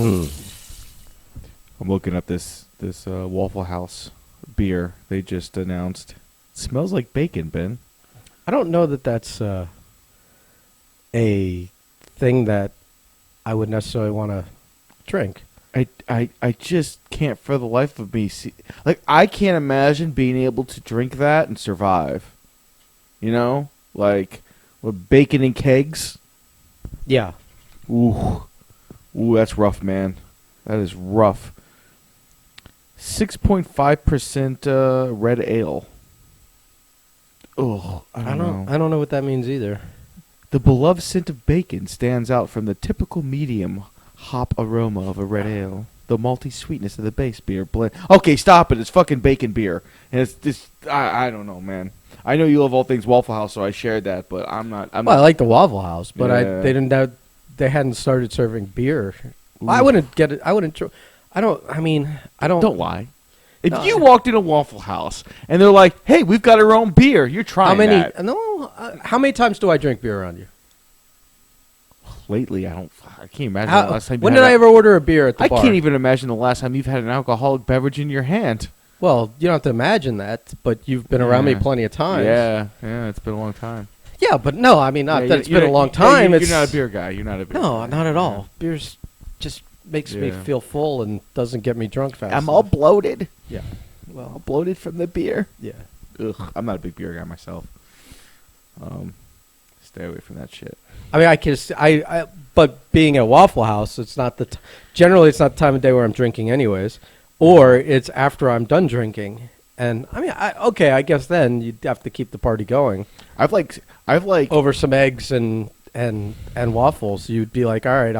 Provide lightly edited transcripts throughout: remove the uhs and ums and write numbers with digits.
Hmm. I'm looking up this Waffle House beer they just announced. It smells like bacon, Ben. I don't know that that's a thing that I would necessarily want to drink. I just can't for the life of me see, like, I can't imagine being able to drink that and survive. You know? Like, with bacon and kegs. Yeah. Ooh. Ooh, that's rough, man. That is rough. 6.5% red ale. Ugh, I don't know. I don't know what that means either. The beloved scent of bacon stands out from the typical medium hop aroma of a red ale. The malty sweetness of the base beer blend. Okay, stop it. It's fucking bacon beer. And it's this. I don't know, man. I know you love all things Waffle House, so I shared that, but I'm not. Well, I like the Waffle House, but Yeah. they didn't have, they hadn't started serving beer. Ooh. I wouldn't get it. I wouldn't. I don't. I mean, I don't. Don't lie. If No. you walked in a Waffle House and they're like, "Hey, we've got our own beer," you're trying How many? that. No. How many times do I drink beer around you? Lately, I can't imagine How, the last time. when did I ever order a beer at the I bar? can't even imagine the last time you've had an alcoholic beverage in your hand. Well, you don't have to imagine that, but you've been around me Yeah. plenty of times. Yeah, it's been a long time. Yeah, but no, I mean, not Yeah, that it's you're been a long yeah, time. You're It's not a beer guy. You're not a beer No, guy. not at all. Beer's just makes me Yeah. feel full and doesn't get me drunk fast. I'm all enough. bloated. Yeah. All Well, bloated from the beer. yeah. Ugh, I'm not a big beer guy myself. Stay away from that shit. I mean, but being at Waffle House, it's not generally it's not the time of day where I'm drinking anyways, or it's after I'm done drinking. And I mean, I guess then you'd have to keep the party going I've like over some eggs and waffles. You'd be like, all right,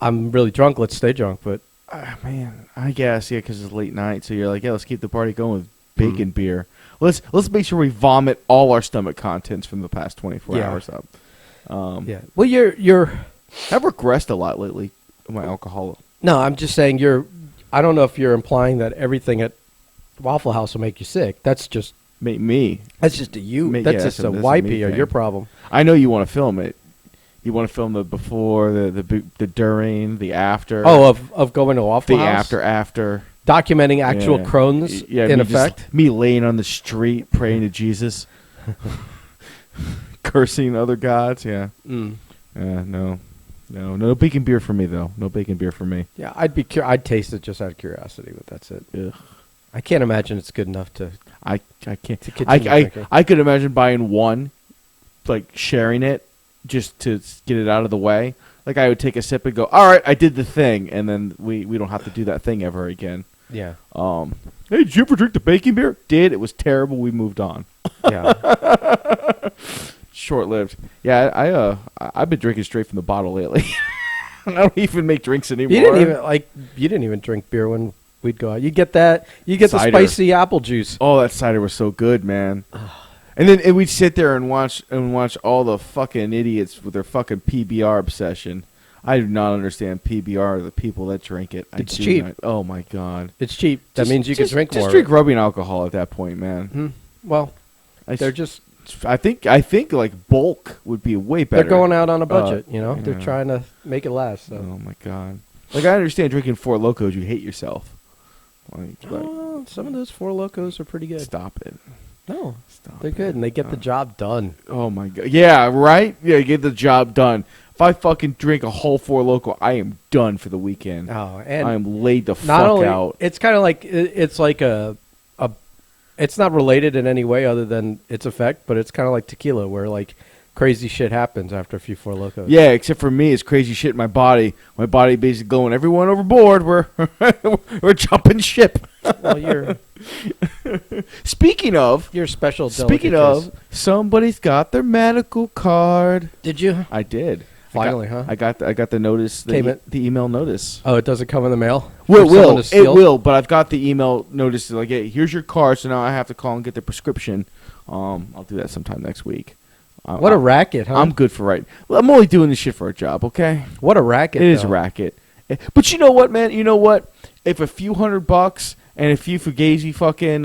I'm really drunk. Let's stay drunk. But man, I guess because it's late night, so you're like, yeah, let's keep the party going with bacon beer. Let's make sure we vomit all our stomach contents from the past 24 Yeah. hours up. yeah. Well, you're I've regressed a lot lately. My alcohol. no. I'm just saying I don't know if you're implying that everything at Waffle House will make you sick. That's just Me. that's just a you. Me- That's yeah, just that's a a wipey me or thing. your problem. I know you want to film it. You want to film the before, the during, the after. Oh, of going to Waffle the House, after. documenting actual Yeah. Crohn's Yeah, in me just- effect. me laying on the street praying to Jesus, cursing other gods. Yeah. Mm. No bacon beer for me though. No bacon beer for me. Yeah, I'd taste it just out of curiosity, but that's it. Ugh. I can't imagine it's good enough to. I can't. To continue drinking. I could imagine buying one, like sharing it, just to get it out of the way. Like I would take a sip and go, all right, I did the thing, and then we don't have to do that thing ever again. Yeah, Hey, did you ever drink the bacon beer? Did. It was terrible. We moved on. yeah. Short-lived. Yeah, I've been drinking straight from the bottle lately. I don't even make drinks anymore. You didn't even drink beer when we'd go out. You get that. You get Cider. the spicy apple juice. Oh, that cider was so good, man. And we'd sit there and watch all the fucking idiots with their fucking PBR obsession. I do not understand PBR, the people that drink it. It's I do cheap. not- oh my god. It's cheap. That Just- means you can just- drink more. Just drink rubbing alcohol at that point, man. Hmm. Well, they're just I think like bulk would be way better. they're going out on a budget. They're yeah. trying to make it last. So. Oh my god. Like I understand drinking Four Locos, you hate yourself. Like Oh, some of those Four Locos are pretty good. stop it. No, Stop they're it. good and they get the job done. Oh my god. Yeah, right? Yeah, get the job done. If I fucking drink a whole Four Loko, I am done for the weekend. Oh, and I am laid the not fuck only out. it's kind of like it's like it's not related in any way other than its effect, but it's kind of like tequila, where like crazy shit happens after a few Four Locos. Yeah, except for me, it's crazy shit in my body. My body basically going, everyone overboard. We're jumping ship. Well, you're Speaking of, special. speaking delicate of, somebody's got their medical card. case. Did you? I did. Finally, huh? I got the notice, Came it- the email notice. Oh, it doesn't come in the mail. Well, For someone to it steal? will, but I've got the email notice like, hey, here's your card, so now I have to call and get the prescription. I'll do that sometime next week. What a racket, huh? I'm good for right. Well, I'm only doing this shit for a job, okay? What a racket! It is a though. racket. But you know what, man? You know what? If a few $100 and a few fugazi fucking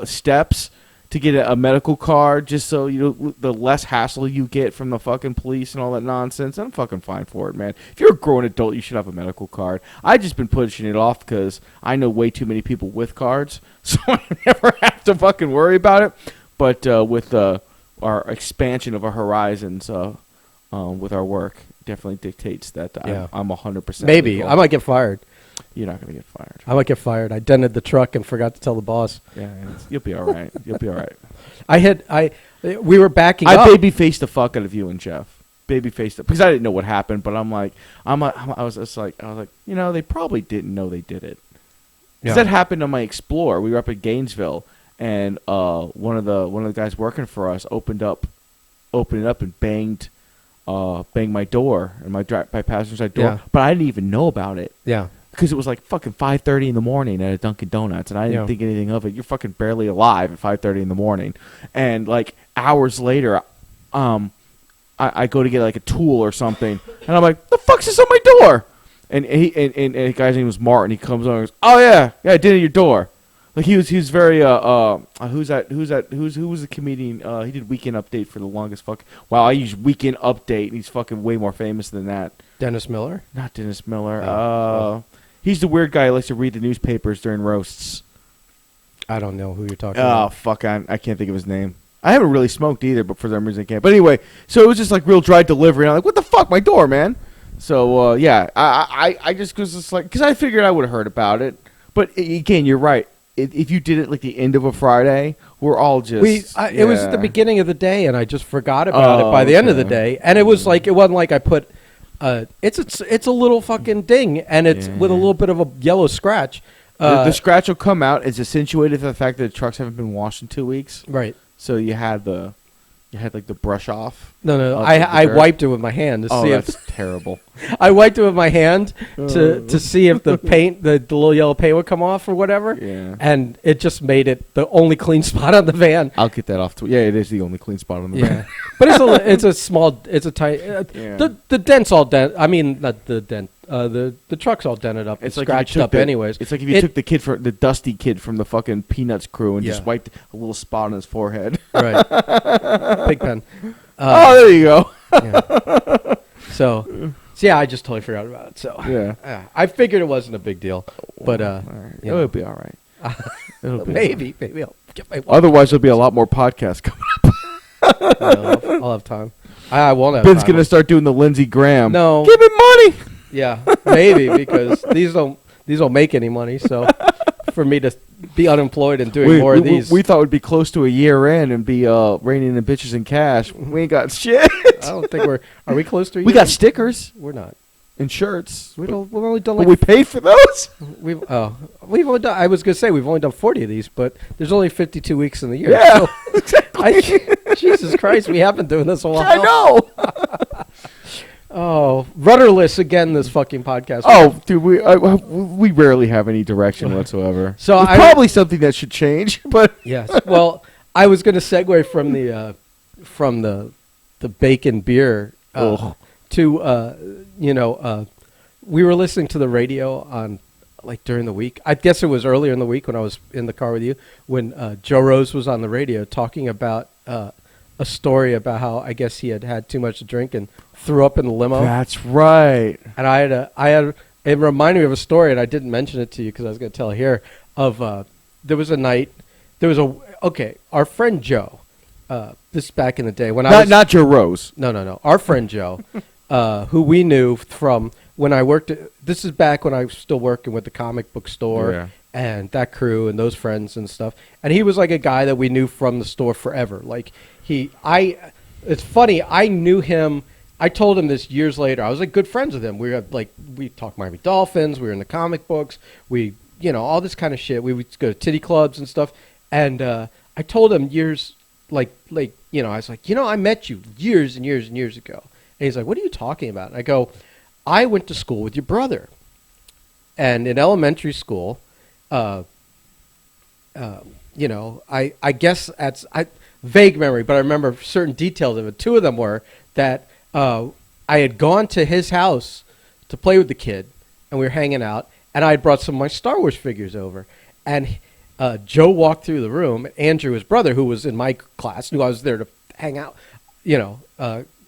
steps to get a medical card just so the less hassle you get from the fucking police and all that nonsense. I'm fucking fine for it, man. If you're a grown adult, you should have a medical card. I've just been pushing it off because I know way too many people with cards, so I never have to fucking worry about it. But with our expansion of our horizons with our work, definitely dictates that I'm 100%. Maybe legal. I might get fired. You're not gonna get fired. I might get fired. I dented the truck and forgot to tell the boss. Yeah, you'll be all right. You'll be all right. We were backing I up. baby faced the fuck out of you and Jeff. Baby faced it because I didn't know what happened, but I was just like, they probably didn't know they did it. 'Cause that happened on my Explorer. We were up at Gainesville, and one of the guys working for us opened it up and banged my door and my passenger side door, Yeah. but I didn't even know about it. Yeah. Because it was like fucking 5:30 in the morning at a Dunkin' Donuts, and I didn't think anything of it. You're fucking barely alive at 5:30 in the morning, and like hours later, I go to get like a tool or something, and I'm like, "The fuck's this on my door?" And the guy's name was Martin. He comes over and goes, "Oh yeah, I did it at your door." Like he was very who was the comedian? He did Weekend Update for the longest fuck. Wow, I use Weekend Update, and he's fucking way more famous than that. Dennis Miller. Not Dennis Miller. Oh. He's the weird guy who likes to read the newspapers during roasts. I don't know who you're talking Oh, about. fuck. I can't think of his name. I haven't really smoked either, but for some reason I can't. But anyway, so it was just like real dry delivery. And I'm like, what the fuck? My door, man. So, yeah. I just was just like, because I figured I would have heard about it. But again, you're right. If you did it like the end of a Friday, we're all just. It was at the beginning of the day, and I just forgot about it by the end of the day. And it was like, it wasn't like I put. It's a little fucking ding, and it's with a little bit of a yellow scratch. The scratch will come out. It's accentuated to the fact that the trucks haven't been washed in 2 weeks. Right. So you had like the brush off. No. I wiped it with my hand to see that's if terrible. I wiped it with my hand to see if the paint, the little yellow paint would come off or whatever. Yeah. And it just made it the only clean spot on the van. I'll get that off. Yeah, it is the only clean spot on the van. But it's a small, it's a tight. The dent's all dent. I mean, not the dent. The truck's all dented up. It's scratched up anyways. It's like if you took the dusty kid from the fucking Peanuts crew and just Yeah. wiped a little spot on his forehead. Right. Pigpen. There you go. Yeah. So yeah, I just totally forgot about it. So Yeah. I figured it wasn't a big deal, but All right. you know. It'll be all right. It'll be maybe I'll get my. Otherwise, there'll be a lot more podcasts coming. I'll have time. I won't have Ben's time. gonna start doing the Lindsey Graham. No. Give him money. Yeah, maybe because these don't make any money. So for me to be unemployed and doing more of these, We thought we'd be close to a year in and be raining in bitches and cash. We ain't got shit. I don't think we're. Are we close to? A We year? got stickers We're not. and shirts. We've only done But like we paid for those. we've only done. I was gonna say we've only done 40 of these, but there's only 52 weeks in the year. Yeah, So Jesus Christ, we have been doing this a while. I know. Oh, rudderless again. This fucking podcast. Oh, dude, we rarely have any direction whatsoever. So It's I- probably something that should change, but Yes. Well, I was going to segue from the bacon beer Ugh. to we were listening to the radio on like during the week. I guess it was earlier in the week when I was in the car with you when Joe Rose was on the radio talking about a story about how I guess he had too much to drink and threw up in the limo. that's right. And it reminded me of a story, and I didn't mention it to you because I was going to tell here. There was a night, our friend Joe. This is back in the day when Not Joe Rose. No. Our friend Joe, who we knew from when I worked. This is back when I was still working with the comic book store Yeah. and that crew and those friends and stuff. And he was like a guy that we knew from the store forever. Like it's funny. I knew him. I told him this years later. I was like good friends with him. We talked Miami Dolphins. We were in the comic books. We, all this kind of shit. We would go to titty clubs and stuff. And I told him years, I was like, I met you years and years and years ago. And he's like, what are you talking about? And I go, I went to school with your brother. And in elementary school, I guess vague memory, but I remember certain details of it. Two of them were that I had gone to his house to play with the kid, and we were hanging out, and I had brought some of my Star Wars figures over, and Joe walked through the room. Andrew, his brother, who was in my class, knew I was there to hang out,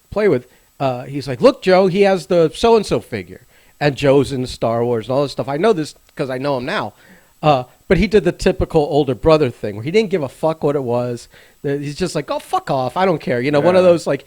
play with. He's like, "Look, Joe, he has the so-and-so figure." And Joe's in Star Wars and all this stuff. I know this because I know him now. But he did the typical older brother thing where he didn't give a fuck what it was. He's just like, "Oh, fuck off. I don't care." One of those like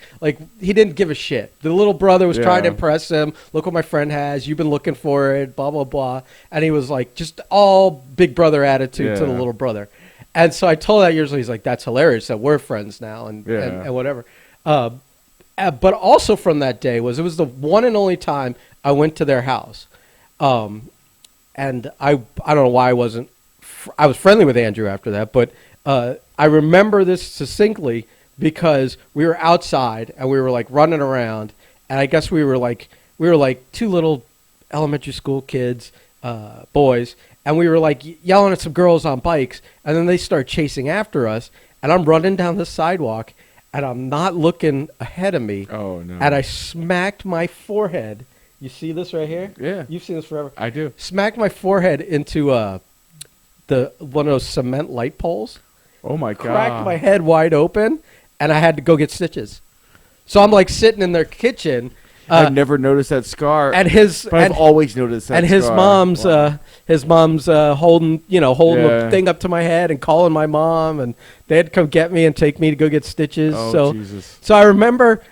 he didn't give a shit. The little brother was trying to impress him. "Look what my friend has. You've been looking for it, blah, blah, blah." And he was like just all big brother attitude to the little brother. And so I told that years ago, he's like, "That's hilarious that we're friends now and whatever." But also from that day it was the one and only time I went to their house. And I don't know why I wasn't. I was friendly with Andrew after that, but I remember this succinctly because we were outside and we were like running around, and I guess we were like two little elementary school kids, boys, and we were like yelling at some girls on bikes, and then they start chasing after us, and I'm running down the sidewalk, and I'm not looking ahead of me. Oh no! And I smacked my forehead. You see this right here? Yeah. You've seen this forever. I do. Smacked my forehead into one of those cement light poles. Oh my god! Cracked my head wide open, and I had to go get stitches. So I'm like sitting in their kitchen. I've never noticed that scar, I've always noticed that. And his scar. mom's, Wow. holding the thing up to my head and calling my mom, and they had to come get me and take me to go get stitches. Oh, Jesus. So I remember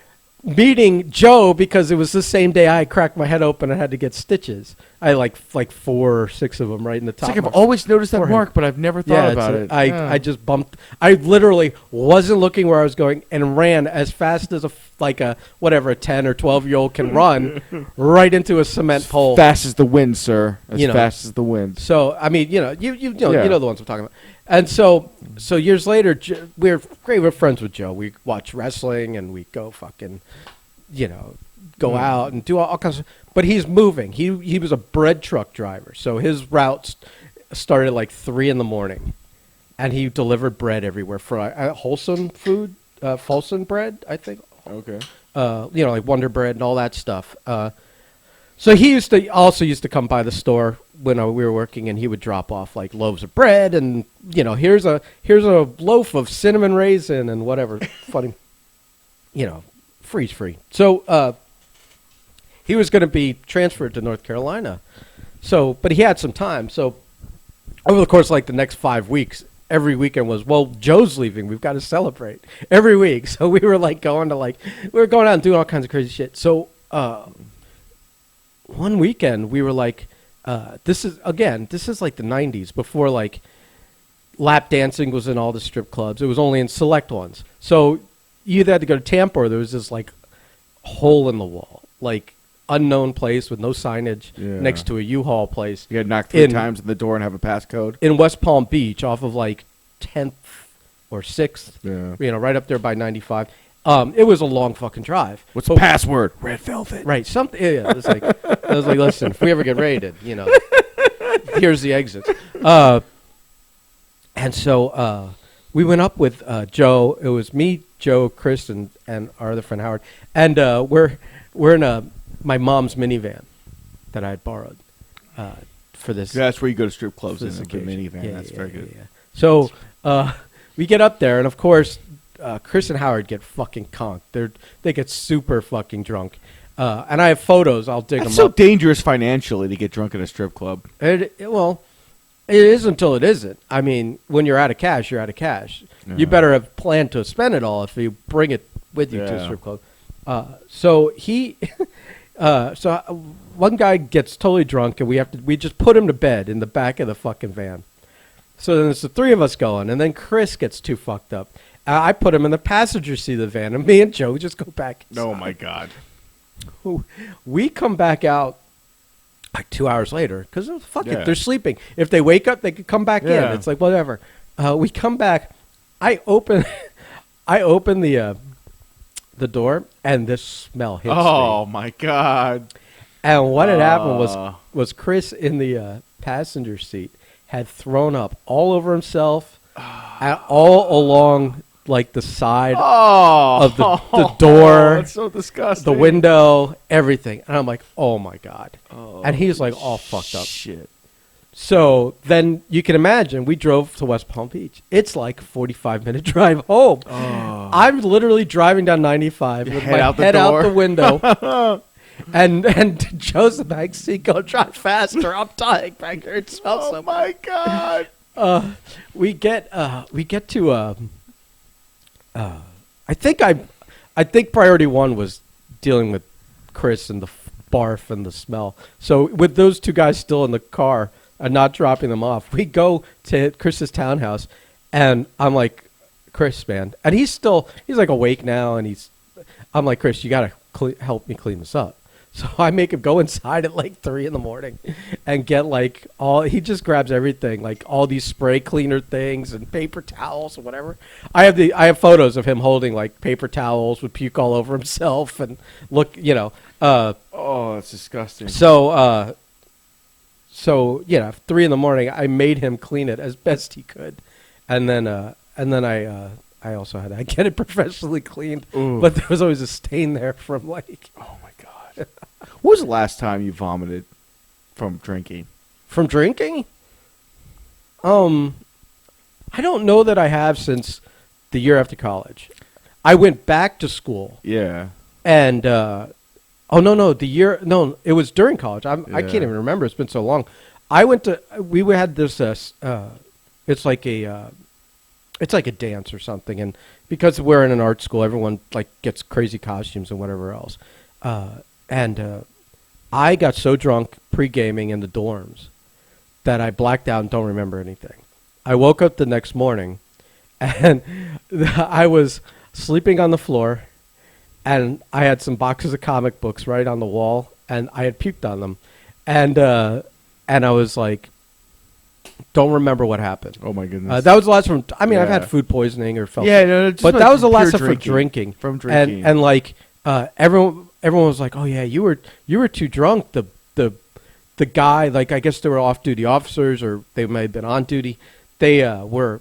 meeting Joe because it was the same day I cracked my head open and had to get stitches. I had like 4 or 6 of them right in the top. It's like I've always noticed that forehead. mark, but I've never thought about it. I just bumped. I literally wasn't looking where I was going and ran as fast as a 10 or 12-year-old can run right into a cement pole. Fast as the wind, sir. Fast as the wind. So I mean, you know the ones I'm talking about. And so years later, we're friends with Joe. We watch wrestling and we go fucking, go out and do all kinds of. But he's moving. He was a bread truck driver, so his routes started at like 3 a.m, and he delivered bread everywhere for wholesome food, Folsom bread, I think. Okay. Like Wonder Bread and all that stuff. So he used to come by the store when we were working, and he would drop off like loaves of bread, and here's a loaf of cinnamon raisin and whatever funny, freeze free. So he was going to be transferred to North Carolina, but he had some time. So over the course of like the next 5 weeks, every weekend was, well, Joe's leaving, we've got to celebrate every week. So we were like going out and doing all kinds of crazy shit. So one weekend we were like, this is like the 90s, before like lap dancing was in all the strip clubs. It was only in select ones. So you either had to go to Tampa, or there was this like hole in the wall, like unknown place with no signage next to a U-Haul place. You had to knock 3 times on the door and have a passcode. In West Palm Beach, off of like 10th or 6th, right up there by 95. It was a long fucking drive. What's the password? Red Velvet. Right. Something. Yeah. It was like, listen, if we ever get raided, here's the exits. And so we went up with Joe. It was me, Joe, Chris, and our other friend Howard. And we're in my mom's minivan that I had borrowed for this. Yeah, that's where you go to strip clubs in a occasion. minivan. That's very good. Yeah. So we get up there, and of course, Chris and Howard get fucking conked. They get super fucking drunk. And I have photos. I'll dig them up. It's so dangerous financially to get drunk at a strip club. It is until it isn't. I mean, when you're out of cash, you're out of cash. Yeah. You better have planned to spend it all if you bring it with you to a strip club. So one guy gets totally drunk, and we just put him to bed in the back of the fucking van. So then it's the 3 of us going, and then Chris gets too fucked up. I put him in the passenger seat of the van, and me and Joe just go back inside. Oh, my God. We come back out like 2 hours later because fuck it, they're sleeping. If they wake up, they could come back in. It's like whatever. We come back. I open the door, and this smell hits me. Oh my God! And what had happened was Chris in the passenger seat had thrown up all over himself, all along like the side of the door. That's so disgusting. The window, everything. And I'm like, oh my God. And he's like all fucked up. Shit. So then you can imagine we drove to West Palm Beach. It's like a 45-minute drive home. Oh. I'm literally driving down 95 with Head my out the head out door. the window. and Joe's in the back seat going, drive faster. I'm dying back here. It smells so my god. we get to I think priority one was dealing with Chris and the barf and the smell. So with those two guys still in the car and not dropping them off, we go to Chris's townhouse, and I'm like, Chris, man, and he's like awake now, and I'm like, Chris, you gotta help me clean this up. So I make him go inside at like 3 a.m. and get like he just grabs everything, like all these spray cleaner things and paper towels or whatever. I have photos of him holding like paper towels with puke all over himself and look, Oh, that's disgusting. So 3 a.m. I made him clean it as best he could. And then I also had to get it professionally cleaned, Ooh. but there was always a stain there from like Oh my god. When was the last time you vomited from drinking? from drinking. I don't know that I have since the year after college. I went back to school, Yeah. and it was during college. I can't even remember. It's been so long. We had this. It's like a dance or something, and because we're in an art school, everyone like gets crazy costumes and whatever else. And I got so drunk pre-gaming in the dorms that I blacked out and don't remember anything. I woke up the next morning, and I was sleeping on the floor, and I had some boxes of comic books right on the wall, and I had puked on them, and I was like, don't remember what happened. Oh my goodness. That was the last from. I mean, I've Yeah. had food poisoning or felt. Yeah, no, just but like that was the last pure time from drinking. From drinking. And like everyone was like, oh yeah, you were too drunk. The guy, like, I guess they were off duty officers or they might have been on duty. They were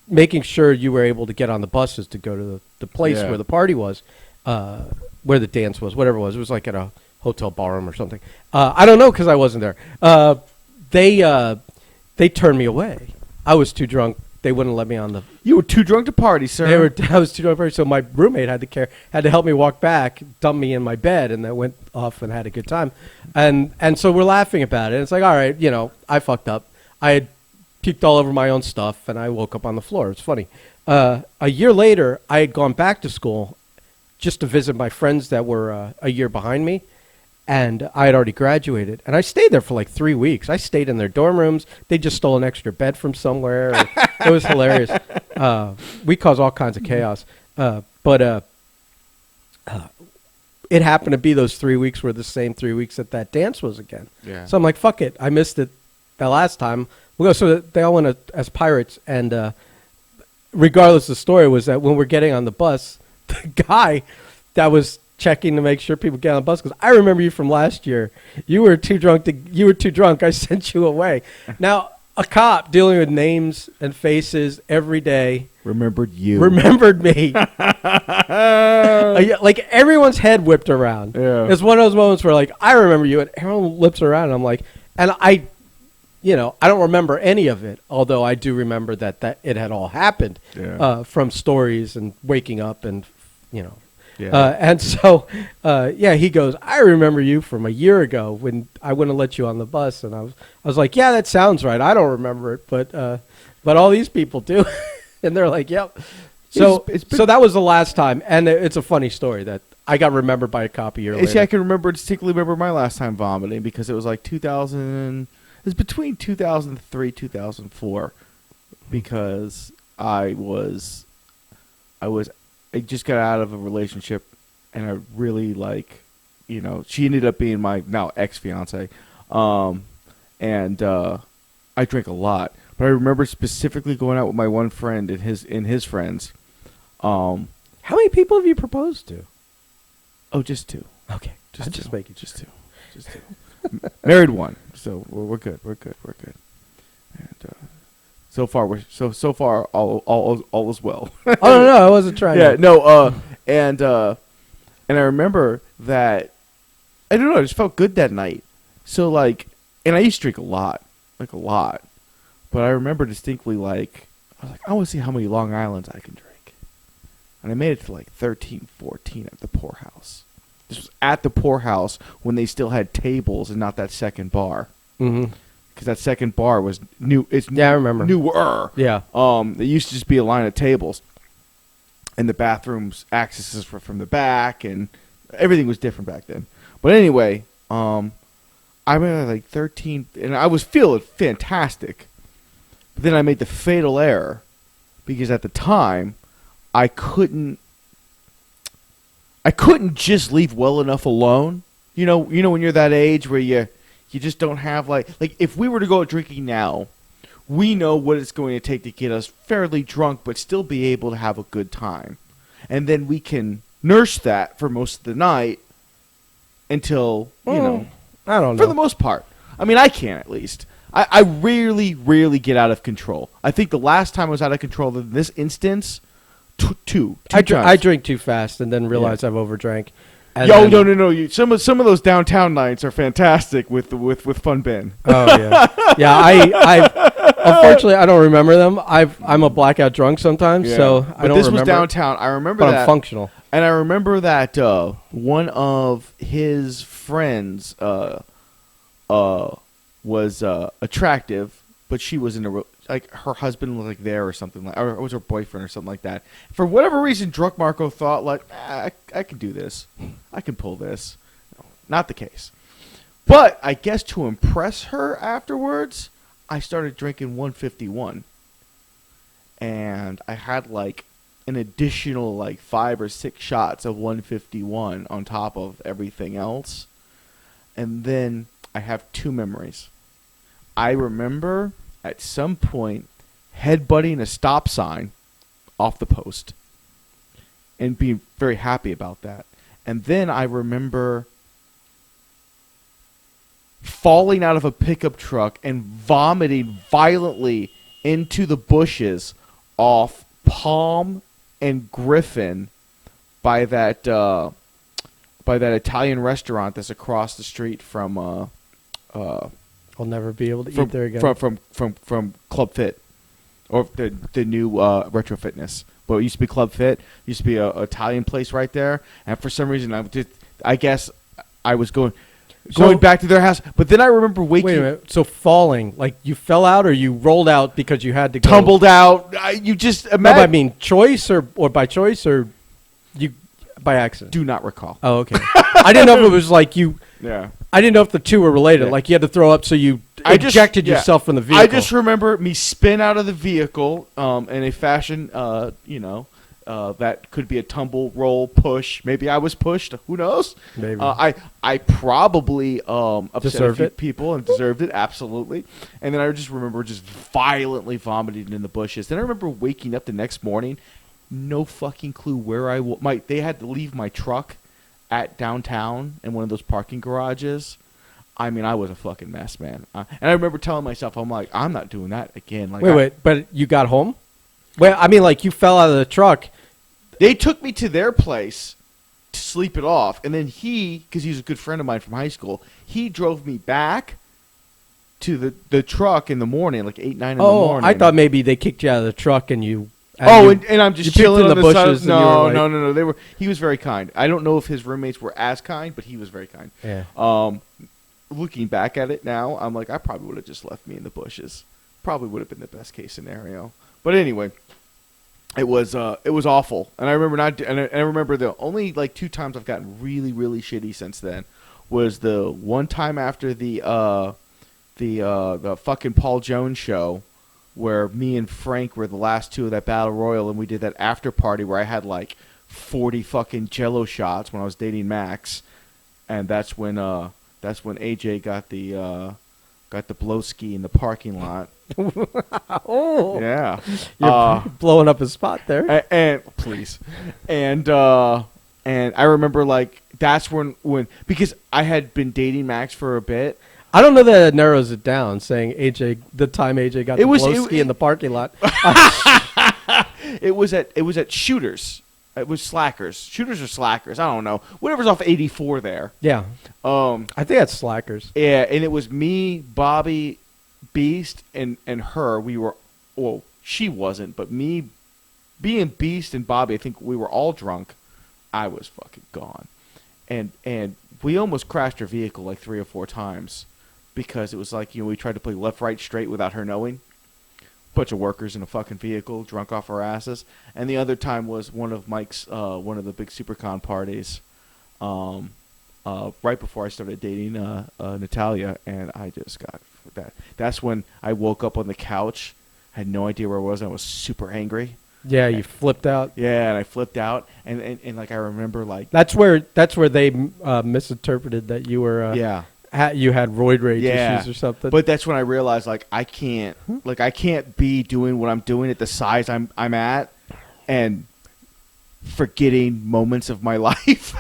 making sure you were able to get on the buses to go to the place Yeah. where the party was, where the dance was, whatever it was. It was like at a hotel ballroom or something. I don't know because I wasn't there. They turned me away. I was too drunk. They wouldn't let me on the. You were too drunk to party, sir. I was too drunk, so my roommate had to help me walk back, dump me in my bed, and then went off and had a good time, and so we're laughing about it. And it's like, all right, I fucked up. I had puked all over my own stuff, and I woke up on the floor. It's funny. A year later, I had gone back to school just to visit my friends that were a year behind me. And I had already graduated, and I stayed there for like 3 weeks. I stayed in their dorm rooms. They just stole an extra bed from somewhere. It was hilarious. We caused all kinds of chaos. But it happened to be those 3 weeks were the same 3 weeks that dance was again. Yeah. So I'm like, fuck it. I missed it that last time. We'll go. So they all went as pirates. And regardless, the story was that when we're getting on the bus, the guy that was checking to make sure people get on the bus, because I remember you from last year. You were too drunk. I sent you away. Now, a cop dealing with names and faces every day Remembered you. remembered me. Like everyone's head whipped around. Yeah. It's one of those moments where like I remember you, and everyone whips around. And I'm like, and I don't remember any of it, although I do remember that it had all happened from stories and waking up and Yeah. and so, he goes, I remember you from a year ago when I wouldn't let you on the bus. And I was like, yeah, that sounds right. I don't remember it, but all these people do. And they're like, yep. So, It's been- so that was the last time. And it's a funny story that I got remembered by a cop a year later. See, I can distinctly remember my last time vomiting because it was like 2000. It was between 2003, 2004, because I just got out of a relationship, and I really she ended up being my now ex-fiance, and I drank a lot. But I remember specifically going out with my one friend and his friends. How many people have you proposed to? Oh, just two. Okay. Just just two. making Just two. Married one, so we're good. We're good. And so far all is well. Oh, no, I wasn't trying Yeah, to. no. And I remember that I don't know. I just felt good that night. So and I used to drink a lot. like a lot. But I remember distinctly, like, I was like, I want to see how many Long Islands I can drink. And I made it to like 13, 14 at the poorhouse. This was at the poorhouse when they still had tables and not that second bar. Mm-hmm. Because that second bar was new. Yeah, I remember. Newer. Yeah. It used to just be a line of tables. And the bathrooms accesses were from the back, and everything was different back then. But anyway, I made like 13, and I was feeling fantastic. But then I made the fatal error, because at the time, I couldn't just leave well enough alone. You know when you're that age where you just don't have like if we were to go out drinking now, we know what it's going to take to get us fairly drunk but still be able to have a good time. And then we can nurse that for most of the night until, you know, I don't know. for the most part. I mean, I can at least. I rarely get out of control. I think the last time I was out of control in this instance, two I times. drink too fast and then realize I've overdrank. And Yo, then- no. Some of those downtown nights are fantastic with Fun Ben. Oh yeah, yeah. I unfortunately I don't remember them. I'm a blackout drunk sometimes, so I but don't this remember. was downtown. I remember but that. I'm functional. And I remember that one of his friends was attractive, but she was in a like her husband was like there or something like, or it was her boyfriend or something like that. For whatever reason, Drunk Marco thought like, I can do this, I can pull this. No, not the case. But I guess to impress her afterwards, I started drinking 151, and I had like an additional like 5 or 6 shots of 151 on top of everything else. And then I have 2 memories. I remember at some point headbutting a stop sign off the post and being very happy about that. And then I remember falling out of a pickup truck and vomiting violently into the bushes off Palm and Griffin by that Italian restaurant that's across the street from I'll never be able to eat there again. from Club Fit, or the new Retro Fitness. But it used to be Club Fit. It used to be a Italian place right there. And for some reason, I guess I was going back to their house. But then I remember waking. Wait a minute. So falling, like you fell out or you rolled out because you had to go? Tumbled out. You just No, imagine. but I mean choice or by choice or you by accident. Do not recall. Oh, okay. I didn't know if it was like you. Yeah. I didn't know if the two were related. Yeah. Like you had to throw up, so you I just- ejected yeah. yourself from the vehicle. I just remember me spin out of the vehicle in a fashion, that could be a tumble, roll, push. Maybe I was pushed. Who knows? Maybe. I probably upset Deserved a few it? people and deserved it, absolutely. And then I just remember just violently vomiting in the bushes. Then I remember waking up the next morning, no fucking clue where they had to leave my truck at downtown in one of those parking garages. I mean, I was a fucking mess, man. And I remember telling myself, I'm like, I'm not doing that again. Like, wait, but you got home? Well, I mean, like you fell out of the truck. They took me to their place to sleep it off, and then because he's a good friend of mine from high school, he drove me back to the truck in the morning, like 8, 9 in the morning. I thought maybe they kicked you out of the truck and you. And I'm just you chilling picked on in the the side. bushes and you were like- No. He was very kind. I don't know if his roommates were as kind, but he was very kind. Yeah. Looking back at it now, I'm like, I probably would have just left me in the bushes. Probably would have been the best case scenario. But anyway, it was awful. And I remember I remember the only like 2 times I've gotten really, really shitty since then was the one time after the fucking Paul Jones show, where me and Frank were the last 2 of that battle royal, and we did that after party where I had like 40 fucking Jello shots when I was dating Max, and that's when AJ got the blowski in the parking lot. Oh. Yeah, You're blowing up his spot there. and please, and I remember like that's when because I had been dating Max for a bit. I don't know that it narrows it down, saying the time AJ got the Blowski in the parking lot. It was at Shooters. It was Slackers. Shooters or Slackers. I don't know. Whatever's off 84 there. Yeah. I think that's Slackers. Yeah, and it was me, Bobby, Beast and her, we were, well, she wasn't, but me being Beast and Bobby, I think we were all drunk. I was fucking gone. And we almost crashed her vehicle like 3 or 4 times because it was like, we tried to play left, right, straight without her knowing. Bunch of workers in a fucking vehicle, drunk off our asses. And the other time was one of Mike's, one of the big SuperCon parties, right before I started dating Natalia, and I just got that. That's when I woke up on the couch, had no idea where I was, and I was super angry. Yeah, you flipped out. Yeah, and I flipped out, and like I remember like That's where they misinterpreted that you were yeah. you had roid rage Yeah. issues or something. But that's when I realized like I can't be doing what I'm doing at the size I'm at and forgetting moments of my life.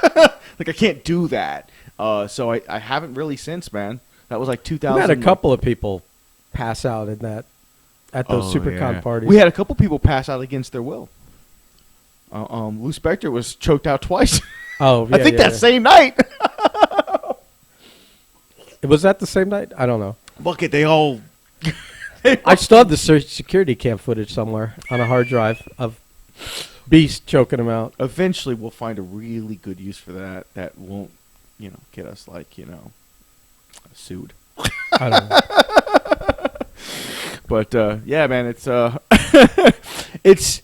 Like I can't do that. So I haven't really since, man. That was like 2000. we had a couple of people pass out in that at those Oh, SuperCon yeah. parties. We had a couple people pass out against their will. Lou Spector was choked out twice. Oh, yeah, I think yeah, that same night. Was that the same night? I don't know. Look at they all. I still have the security cam footage somewhere on a hard drive of Beast choking him out. Eventually, we'll find a really good use for that. That won't, get us like sued. I don't know. But yeah, man, it's it's.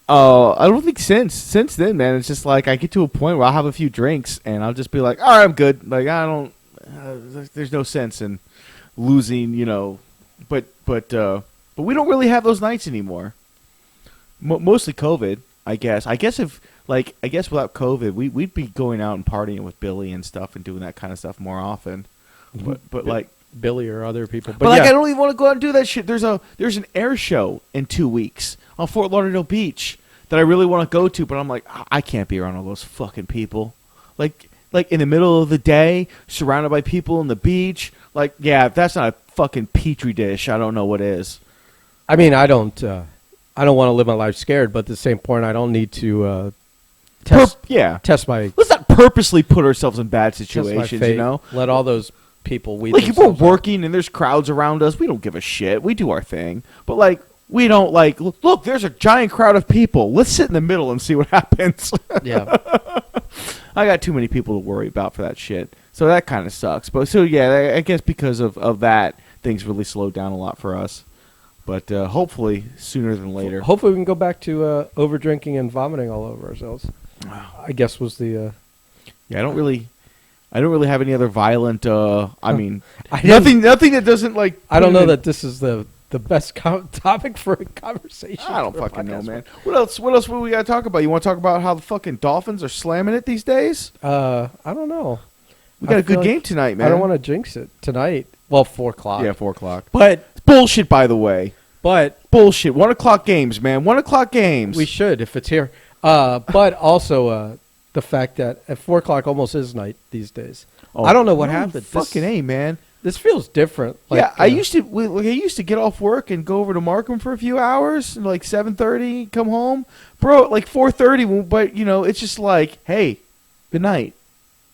I don't think since then, man, it's just like I get to a point where I'll have a few drinks and I'll just be like, all right, I'm good. Like I don't. There's no sense in losing, But we don't really have those nights anymore. Mostly COVID, I guess. I guess without COVID, we'd be going out and partying with Billy and stuff and doing that kind of stuff more often. But like Billy or other people. But like, yeah. I don't even want to go out and do that shit. There's an air show in 2 weeks on Fort Lauderdale Beach that I really want to go to, but I'm like, I can't be around all those fucking people. Like in the middle of the day, surrounded by people on the beach. Like, yeah, if that's not a fucking petri dish, I don't know what is. I mean, I don't want to live my life scared, but at the same point, I don't need to test my Let's not purposely put ourselves in bad test my situations, fate. Let all those people weed like if we're themselves out. working and there's crowds around us, we don't give a shit. We do our thing. But like we don't like look, there's a giant crowd of people. Let's sit in the middle and see what happens. Yeah. I got too many people to worry about for that shit. So that kind of sucks. But so yeah, I guess because of that, things really slowed down a lot for us. But hopefully sooner than later. Hopefully we can go back to over drinking and vomiting all over ourselves. I guess was the Yeah, I don't really have any other violent I mean I didn't- nothing that doesn't like I don't put know in- that this is the best topic for a conversation. I don't for a fucking know, podcast. man. What else would we got to talk about? You want to talk about how the fucking Dolphins are slamming it these days? I don't know. We got I a good feel game like tonight, man. I don't want to jinx it tonight. Well, 4 o'clock. Yeah, 4 o'clock. But It's bullshit, by the way. Bullshit. 1 o'clock games, man. 1 o'clock games. we should if it's here. But also the fact that at 4 o'clock almost is night these days. I don't know what happened. Fucking A, man. This feels different. Yeah, I used to get off work and go over to Markham for a few hours, and like 7:30, come home, bro. At like 4:30, but it's just like, hey, good night.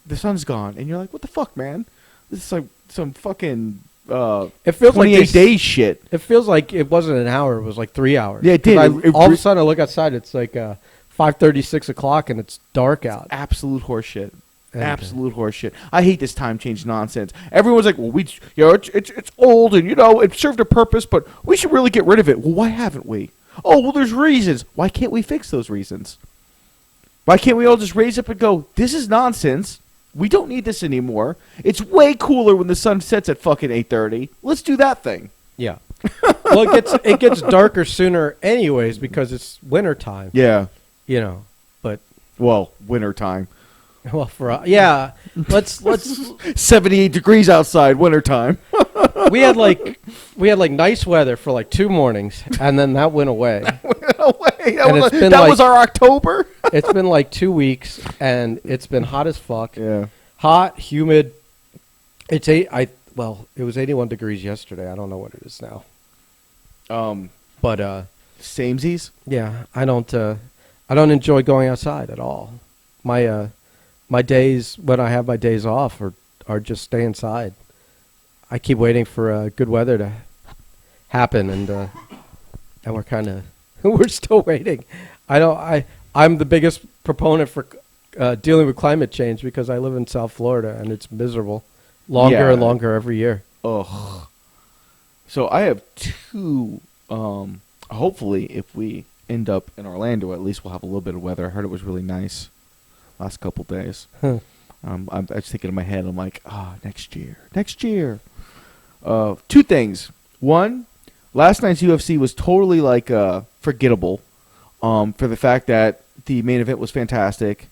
The sun's gone, and you're like, what the fuck, man? This is like some fucking it feels 28 like days shit. It feels like it wasn't an hour. It was like 3 hours. Yeah, it did. All of a sudden, I look outside. It's like 5:30, 6 o'clock, and it's dark out. Absolute horseshit. And, Absolute horseshit. I hate this time change nonsense. Everyone's like, well, it's old and it served a purpose, but we should really get rid of it. Well, why haven't we? Oh, well, there's reasons. Why can't we fix those reasons? Why can't we all just raise up and go, this is nonsense. We don't need this anymore. It's way cooler when the sun sets at fucking 8:30. Let's do that thing. Yeah. Well, it gets darker sooner, anyways, because it's winter time. Yeah. But Well, winter time. well, let's 78 degrees outside, winter time. we had like nice weather for like 2 mornings, and then that went away. No way. And it's been that like- was our October. It's been like 2 weeks, and it's been hot as fuck. Yeah. Hot, humid. It was 81 degrees yesterday. I don't know what it is now. But Samesies. yeah, I don't enjoy going outside at all. My days when I have my days off are just stay inside. I keep waiting for good weather to happen, and we're kind of we're still waiting. I'm the biggest proponent for dealing with climate change because I live in South Florida and it's miserable, longer Yeah. and longer every year. Ugh. So I have two. Hopefully, if we end up in Orlando, at least we'll have a little bit of weather. I heard it was really nice last couple days. Huh. I'm just thinking in my head. I'm like, next year, next year. Two things. One, last night's UFC was totally like forgettable, for the fact that the main event was fantastic,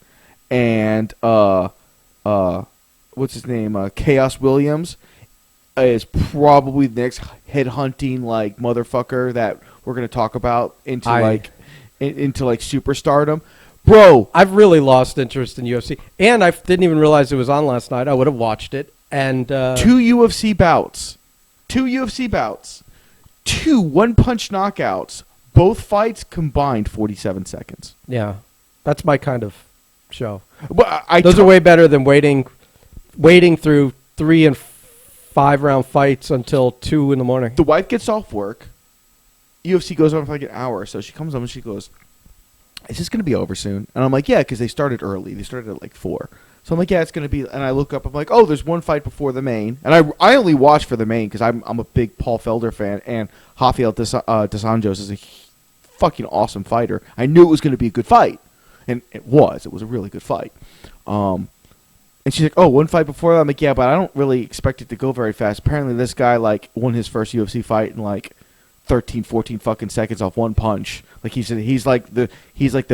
and what's his name? Chaos Williams is probably the next headhunting like motherfucker that we're gonna talk about into into superstardom, bro. I've really lost interest in UFC, and I didn't even realize it was on last night. I would have watched it. And Two UFC bouts, two one-punch knockouts. Both fights combined 47 seconds. yeah, that's my kind of show. Well, Those are way better than waiting through 3 and 5 round fights until 2 in the morning. The wife gets off work. UFC goes on for like an hour, so she comes home and she goes, "Is this going to be over soon?" And I'm like, "Yeah," because they started early. They started at like 4. So I'm like, "Yeah, it's going to be." And I look up. I'm like, "Oh, there's one fight before the main." And I only watch for the main because I'm a big Paul Felder fan, and Rafael dos Anjos is a fucking awesome fighter. I knew it was going to be a good fight, and it was. It was a really good fight. And she's like, "Oh, one fight before that." I'm like, "Yeah, but I don't really expect it to go very fast." Apparently, this guy like won his first UFC fight in like 13, 14 fucking seconds off one punch. Like he said, he's like the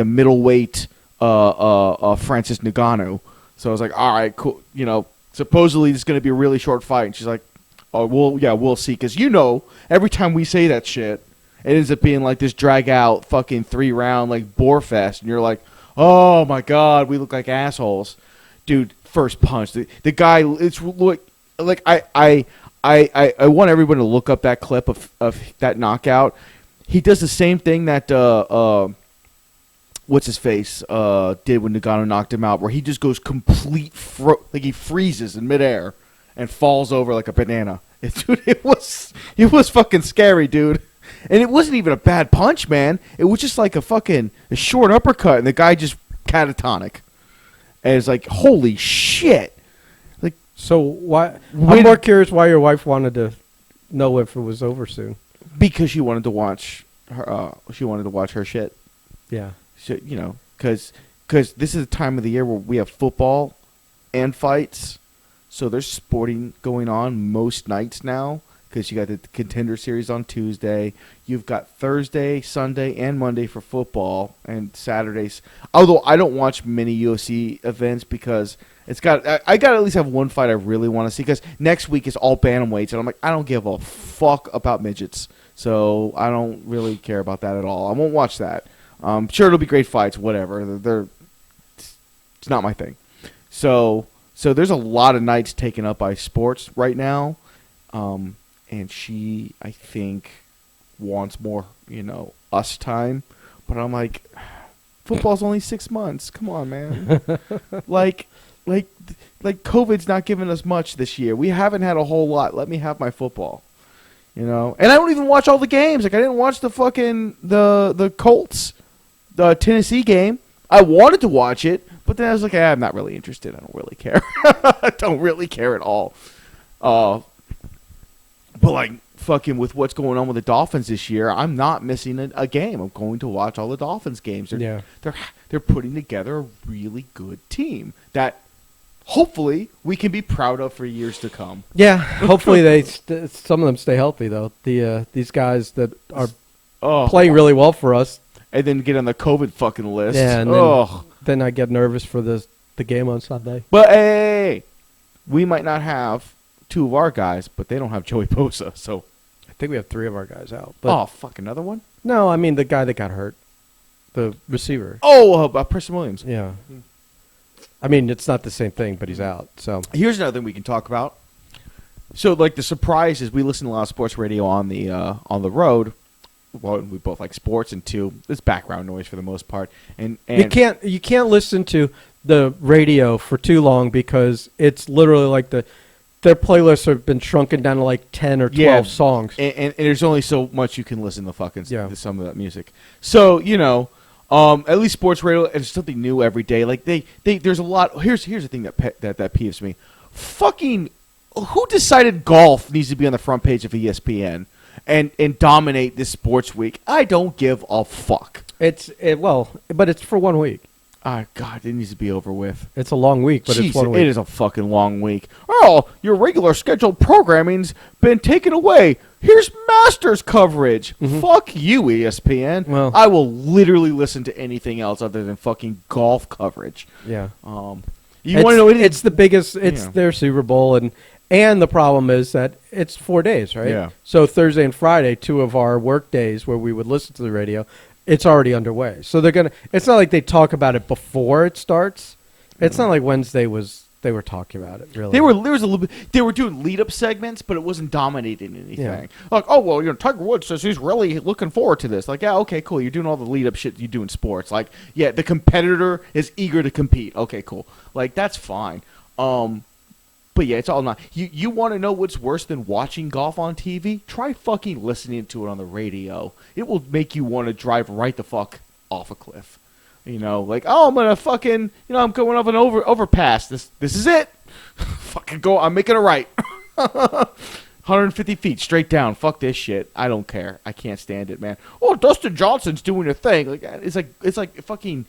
middleweight Francis Ngannou. So I was like, "All right, cool." You know, supposedly it's going to be a really short fight. And she's like, "Oh, well, yeah, we'll see." Because every time we say that shit, it ends up being like this drag out fucking 3-round like bore fest, and you're like, "Oh my god, we look like assholes." Dude, first punch. The guy, it's like I want everyone to look up that clip of that knockout. He does the same thing that what's his face did when Ngannou knocked him out, where he just goes complete like he freezes in midair and falls over like a banana. It was fucking scary, dude. And it wasn't even a bad punch, man. It was just like a short uppercut, and the guy just catatonic. And it's like, holy shit. Like, So why? When- I'm more curious why your wife wanted to know if it was over soon. because she wanted to watch her shit. Yeah. So, because this is the time of the year where we have football and fights. So there's sporting going on most nights now. Because you got the Contender Series on Tuesday. You've got Thursday, Sunday, and Monday for football, and Saturdays. Although I don't watch many UFC events because I got to at least have one fight I really want to see. Because next week is all bantamweights, and I'm like, I don't give a fuck about midgets, so I don't really care about that at all. I won't watch that. Sure, it'll be great fights, whatever. It's not my thing. So there's a lot of nights taken up by sports right now. And she, I think, wants more, us time. But I'm like, football's only 6 months. Come on, man. like COVID's not giving us much this year. We haven't had a whole lot. Let me have my football, And I don't even watch all the games. Like I didn't watch the fucking the Colts, the Tennessee game. I wanted to watch it, but then I was like, I'm not really interested. I don't really care. I don't really care at all. But like fucking with what's going on with the Dolphins this year, I'm not missing a game. I'm going to watch all the Dolphins games. They're putting together a really good team that hopefully we can be proud of for years to come. Yeah. Hopefully some of them stay healthy though. These guys that are playing really well for us, and then get on the COVID fucking list. Yeah. And then I get nervous for the game on Sunday. But hey, we might not have 2 of our guys, but they don't have Joey Bosa, so. I think we have 3 of our guys out. But fuck, another one? No, I mean the guy that got hurt, the receiver. Preston Williams. Yeah. I mean, it's not the same thing, but he's out. So here's another thing we can talk about. So, like the surprise is we listen to a lot of sports radio on the road. Well, we both like sports, and 2, it's background noise for the most part. And you can't listen to the radio for too long because it's literally like their playlists have been shrunken down to like 10 or 12 songs. And there's only so much you can listen to fucking Yeah. to some of that music. So at least sports radio is something new every day. Like they there's a lot. Here's the thing that peeves me. Fucking who decided golf needs to be on the front page of ESPN and dominate this sports week? I don't give a fuck. But it's for 1 week. Ah, God, it needs to be over with. It's a long week, but it's 1 week. It is a fucking long week. Oh, your regular scheduled programming's been taken away. Here's Masters coverage. Fuck you, ESPN. Well- I will literally listen to anything else other than fucking golf coverage. Yeah. You want to know anything? It's the biggest. It's Yeah. their Super Bowl, and the problem is that it's 4 days, right? Yeah. So Thursday and Friday, 2 of our work days where we would listen to the radio, it's already underway. So they're gonna. It's not like they talk about it before it starts. It's not like Wednesday was. They were talking about it really. There was a little bit. They were doing lead up segments, but it wasn't dominating anything. Yeah. Like, oh well, Tiger Woods says he's really looking forward to this. Like, yeah, okay, cool. You're doing all the lead up shit you do in sports. Like, yeah, the competitor is eager to compete. Okay, cool. Like, that's fine. But yeah, it's all not. You want to know what's worse than watching golf on TV? Try fucking listening to it on the radio. It will make you want to drive right the fuck off a cliff. Like, oh, I'm gonna fucking, I'm going off an overpass. This is it. Fucking go. I'm making a right. 150 feet straight down. Fuck this shit. I don't care. I can't stand it, man. Oh, Dustin Johnson's doing a thing. Like it's like fucking.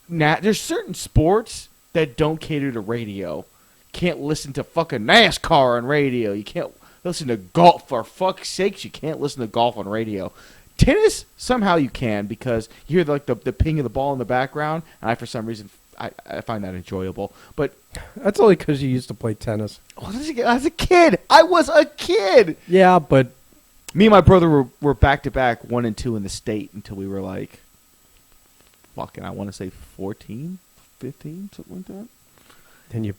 There's certain sports that don't cater to radio. Can't listen to fucking NASCAR on radio. You can't listen to golf. For fuck's sakes, you can't listen to golf on radio. Tennis, somehow you can, because you hear the ping of the ball in the background, and I, for some reason, I find that enjoyable. But That's only because you used to play tennis. as a kid, I was a kid. Yeah, but Me and my brother were back to back 1 and 2 in the state until we were like, fucking, I want to say 14, 15, something like that. then you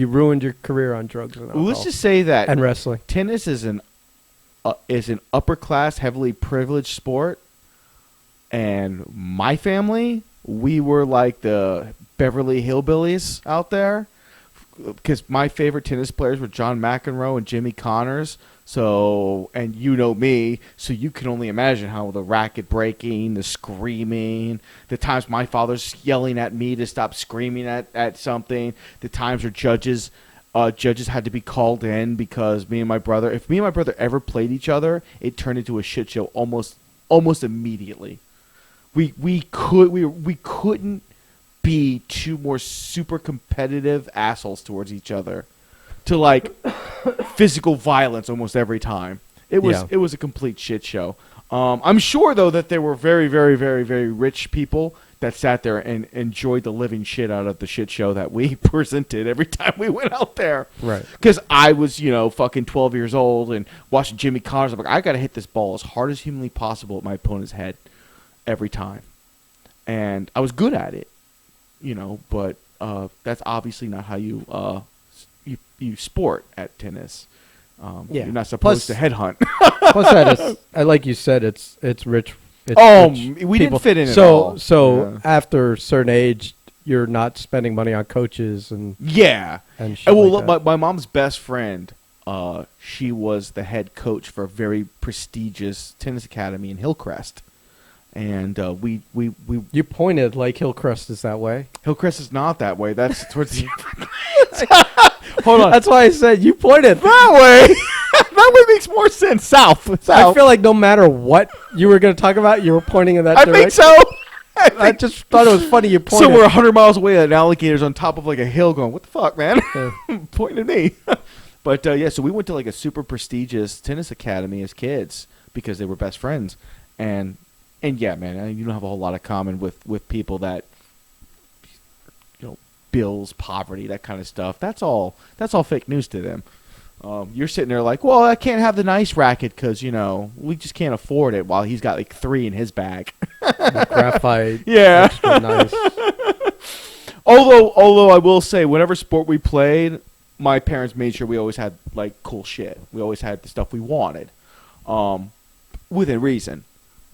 ruined your career on drugs and alcohol. Well, let's just say that and wrestling. tennis is an upper class, heavily privileged sport, and my family, we were like the Beverly Hillbillies out there, because my favorite tennis players were John McEnroe and Jimmy Connors. So, and me, so you can only imagine how the racket breaking, the screaming, the times my father's yelling at me to stop screaming at something, the times where judges had to be called in because if me and my brother ever played each other, it turned into a shit show almost immediately. We couldn't be two more super competitive assholes towards each other, to like physical violence almost every time. It was a complete shit show. I'm sure though that there were very, very, very, very rich people that sat there and enjoyed the living shit out of the shit show that we presented every time we went out there. Right. Because I was, fucking 12 years old and watching Jimmy Connors. I'm like, I got to hit this ball as hard as humanly possible at my opponent's head every time. And I was good at it, but that's obviously not how you sport at tennis. Yeah. You're not supposed to headhunt. Plus, that is, like you said, it's rich. It's rich we people. didn't fit in at So all. so Yeah. after a certain age, you're not spending money on coaches and Yeah. and shit And well, like that. my mom's best friend, she was the head coach for a very prestigious tennis academy in Hillcrest. And we You pointed like Hillcrest is that way. Hillcrest is not that way. That's towards the Hold on. That's why I said you pointed. that way. That way makes more sense. South. I feel like no matter what you were going to talk about, you were pointing in that I direction. think so. I just thought it was funny you pointed. So we're 100 miles away and alligators on top of like a hill going, what the fuck, man? Pointing at me. But yeah, so we went to like a super prestigious tennis academy as kids because they were best friends. And yeah, man, you don't have a whole lot of common with people that, bills, poverty, that kind of stuff. That's all fake news to them. You're sitting there like, well, I can't have the nice racket because, we just can't afford it, while he's got like 3 in his bag. Graphite. Yeah. Extra nice. Although I will say, whenever sport we played, my parents made sure we always had like cool shit. We always had the stuff we wanted, within reason.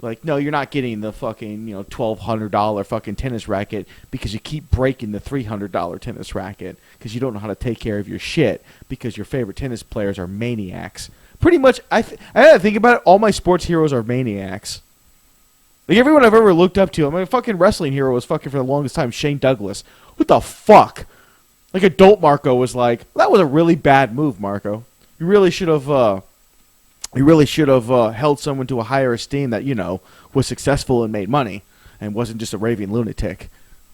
Like, no, you're not getting the fucking, $1,200 fucking tennis racket because you keep breaking the $300 tennis racket because you don't know how to take care of your shit because your favorite tennis players are maniacs. Pretty much, I had to think about it. All my sports heroes are maniacs. Like, everyone I've ever looked up to, my fucking wrestling hero was fucking for the longest time Shane Douglas. What the fuck? Like, adult Marco was like, that was a really bad move, Marco. You really should have. You really should have held someone to a higher esteem that, was successful and made money and wasn't just a raving lunatic.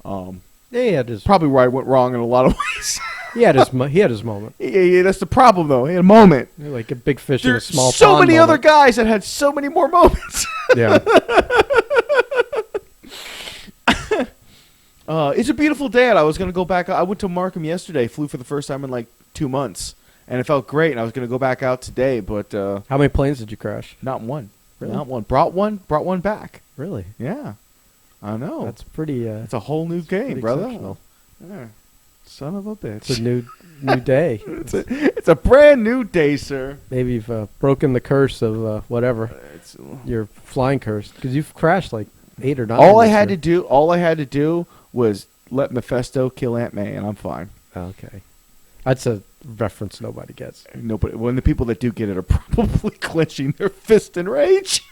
Yeah, he had his Probably where I went wrong in a lot of ways. he had his moment. Yeah, that's the problem, though. He had a moment. Like a big fish in a There's small so pond many other moment. guys that had so many more moments. Yeah. It's a beautiful day, and I was going to go back. I went to Markham yesterday, flew for the first time in like 2 months, and it felt great, and I was going to go back out today, but How many planes did you crash? not one. Really? Not one. Brought one back. Really? Yeah. I know. That's pretty. It's a whole new game, pretty brother. exceptional. Yeah. Son of a bitch. It's a new day. It's a brand new day, sir. Maybe you've broken the curse of whatever It's, your flying curse because you've crashed like 8 or 9. all I had to do was let Mephisto kill Aunt May, and I'm fine. Okay, that's a reference nobody gets. Nobody. When the people that do get it are probably clenching their fist in rage.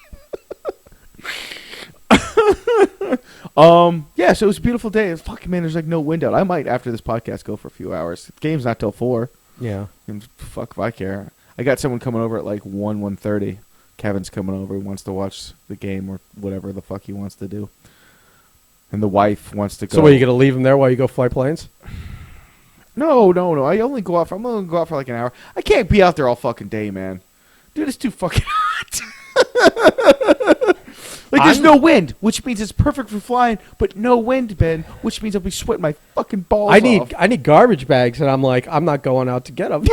Yeah, so it was a beautiful day. Fucking man, there's like no wind out. I might after this podcast go for a few hours. The game's not till 4. Yeah. And fuck if I care. I got someone coming over at like 1:30. Kevin's coming over. He wants to watch the game or whatever the fuck he wants to do. And the wife wants to go. So, are you gonna leave him there while you go fly planes? No. I'm only gonna go out for like an hour. I can't be out there all fucking day, man. Dude, it's too fucking hot. Like, there's no wind, which means it's perfect for flying, but no wind, Ben, which means I'll be sweating my fucking balls I off. need garbage bags, and I'm like, I'm not going out to get them.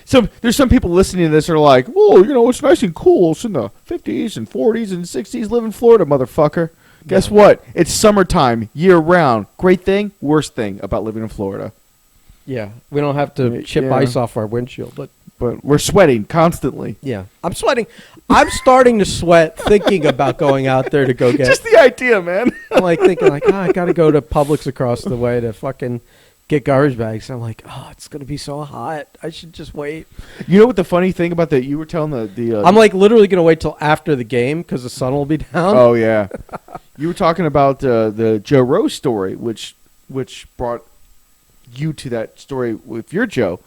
So there's some people listening to this are like, "Whoa, it's nice and cool. It's in the 50s and 40s and 60s. Live in Florida, motherfucker." Guess what? It's summertime, year round. Great thing, worst thing about living in Florida. Yeah, we don't have to chip Yeah. ice off our windshield, but We're sweating constantly. yeah, I'm sweating. I'm starting to sweat thinking about going out there to go get. Just the idea, man. I'm like thinking like, I got to go to Publix across the way to fucking get garbage bags. I'm like, it's gonna be so hot. I should just wait. You know what the funny thing about that? You were telling the I'm like literally gonna wait till after the game because the sun will be down. Oh yeah, you were talking about the Joe Rose story, which brought you to that story with your Joe.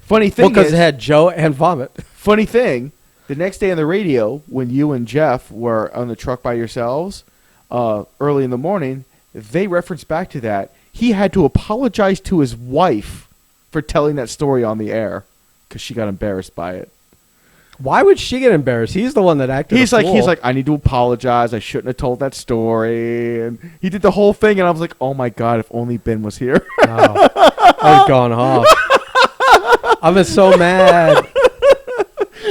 Funny thing because is, it had Joe and vomit. funny thing, the next day on the radio when you and Jeff were on the truck by yourselves, early in the morning, they referenced back to that. He had to apologize to his wife for telling that story on the air because she got embarrassed by it. Why would she get embarrassed? He's the one that acted. He's a like, fool. I need to apologize. I shouldn't have told that story. And he did the whole thing, and I was like, oh my god, if only Ben was here. Oh, I've gone off. I've been so mad.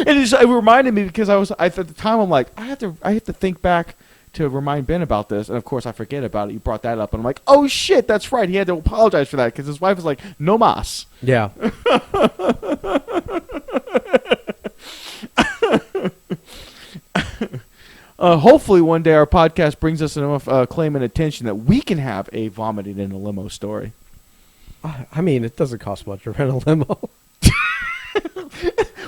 And it reminded me because at the time I'm like, I have to think back to remind Ben about this, and of course I forget about it. You brought that up, and I'm like, oh shit, that's right. He had to apologize for that because his wife was like, no mas. Yeah. Hopefully one day our podcast brings us enough acclaim and attention that we can have a vomiting in a limo story. I mean, it doesn't cost much to rent a limo.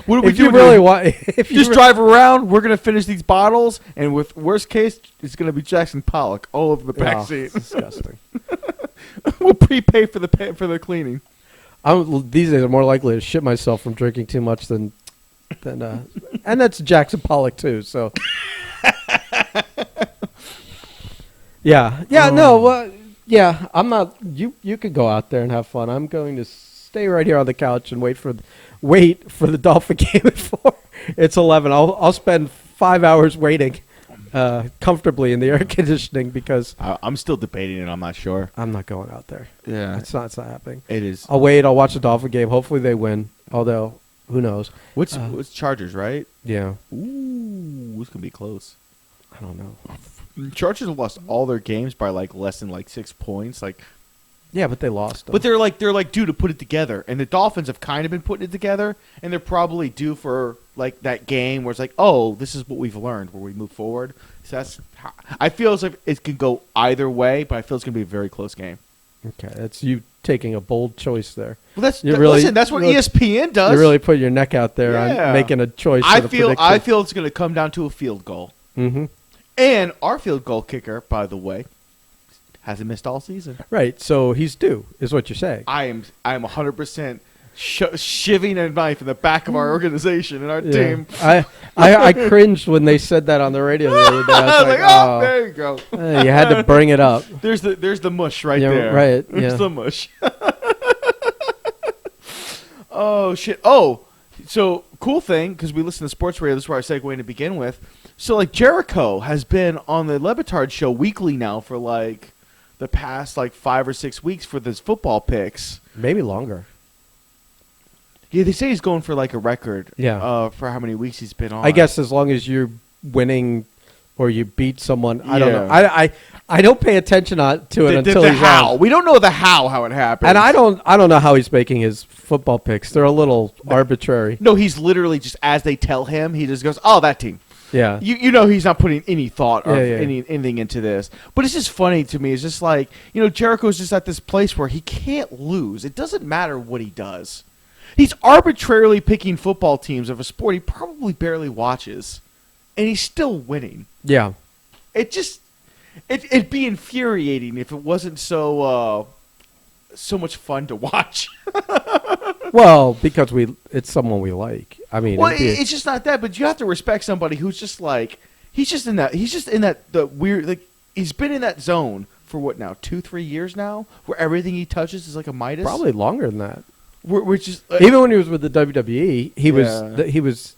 What do we If do? you really want, if you Just drive around. We're gonna finish these bottles, and with worst case, it's gonna be Jackson Pollock all over the back seat. Disgusting. We'll prepay for the cleaning. These days, I'm more likely to shit myself from drinking too much than and that's Jackson Pollock too. So, yeah, no, yeah. I'm not. You could go out there and have fun. I'm going to stay right here on the couch and wait for the Dolphin game at 4. It's 11. I'll spend 5 hours waiting comfortably in the air conditioning because I'm still debating it. I'm not sure. I'm not going out there. Yeah, It's not happening. it is. I'll wait. I'll watch the Dolphin game. Hopefully they win. Although, who knows? What's Chargers, right? Yeah, Ooh, this could be close. I don't know. Chargers have lost all their games by like less than like 6 points. Like Yeah, but they lost. But they're like due to put it together, and the Dolphins have kind of been putting it together, and they're probably due for like that game where it's like, oh, this is what we've learned where we move forward. So I feel as if it can go either way, but I feel it's gonna be a very close game. Okay, that's you taking a bold choice there. Well, listen, that's what really- ESPN does. You really put your neck out there Yeah. on making a choice. I feel it's gonna come down to a field goal, Mm-hmm. and our field goal kicker, by the way, hasn't missed all season. Right, so he's due, is what you're saying. I am 100% shivving a knife in the back of our organization and our team. I cringed when they said that on the radio the other day. I I was was like, oh, there you go. you had to bring it up. There's the mush right Yeah, there. right, There's yeah. the mush. Oh shit. Oh, so cool thing because we listen to sports radio. This is where I segue to begin with. So like Jericho has been on the Levitard show weekly now for like the past like 5 or 6 weeks for this football picks. Maybe longer. Yeah, they say he's going for like a record. Yeah. For how many weeks he's been on. I guess as long as you're winning or you beat someone, I don't know. Yeah. I don't pay attention to it until the he's how. on. We don't know the how it happened. And I don't know how he's making his football picks. They're a little arbitrary. No, he's literally just as they tell him, he just goes, "Oh, that team." Yeah. You know he's not putting any thought or Yeah. anything into this. But it's just funny to me. It's just like, Jericho's just at this place where he can't lose. It doesn't matter what he does. He's arbitrarily picking football teams of a sport he probably barely watches. And he's still winning. Yeah. It'd be infuriating if it wasn't so much fun to watch. Well, because it's someone we like. I mean, Well, it's just not that, but you have to respect somebody who's just like he's just in that the weird, like, he's been in that zone for what now, 2-3 years now, where everything he touches is like a Midas. probably longer than that. We're just Even when he was with the WWE, he was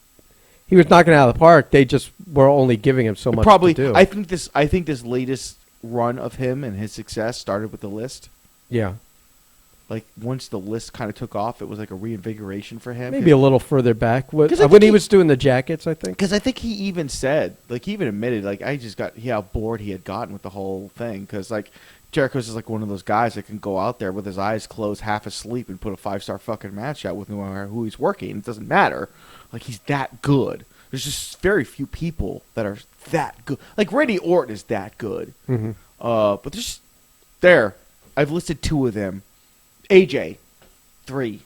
knocking it out of the park. They just were only giving him so much probably. to do. I think this latest run of him and his success started with the list. Yeah. Like once the list kind of took off, it was like a reinvigoration for him. Maybe a little further back. 'Cause I When think he he- was doing the jackets, I think. Because I think he even said, like, he even admitted, like, I just got how bored he had gotten with the whole thing. Because, like, Jericho's just like one of those guys that can go out there with his eyes closed, half asleep, and put a 5-star fucking match out with no matter who he's working. It doesn't matter. Like, he's that good. There's just very few people that are that good. Like, Randy Orton is that good. Mm-hmm. But I've listed 2 of them. AJ, 3.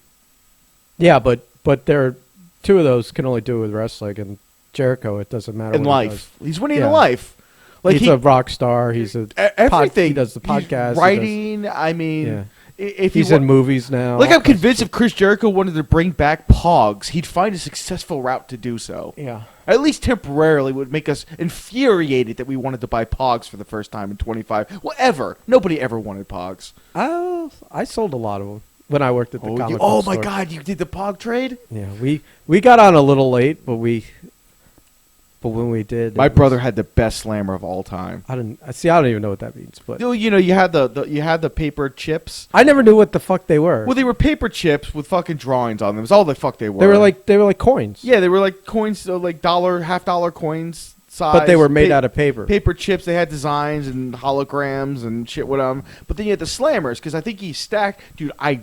Yeah, but there, 2 of those can only do it with wrestling, and Jericho, it doesn't matter. In what he life. He's winning Yeah. in life. does. Like He's a rock star. He's everything. He does the podcast. He's writing. I mean, Yeah. if He's he in movies now. like, I'm convinced if Chris Jericho wanted to bring back Pogs, he'd find a successful route to do so. Yeah. At least temporarily would make us infuriated that we wanted to buy Pogs for the first time in 25. Well, ever. Nobody ever wanted Pogs. Oh, I sold a lot of them when I worked at the comic book oh my store. God! You did the Pog trade? Yeah, we got on a little late, but when we did, My brother had the best slammer of all time. I don't even know what that means, but You had the paper chips. I never knew what the fuck they were. Well, they were paper chips with fucking drawings on them. It's all the fuck they were. They were like coins. Yeah, they were like coins, like $1.50 coins size. But they were made out of paper. Paper chips. They had designs and holograms and shit with them. But then you had the slammers because I think he stacked. Dude, I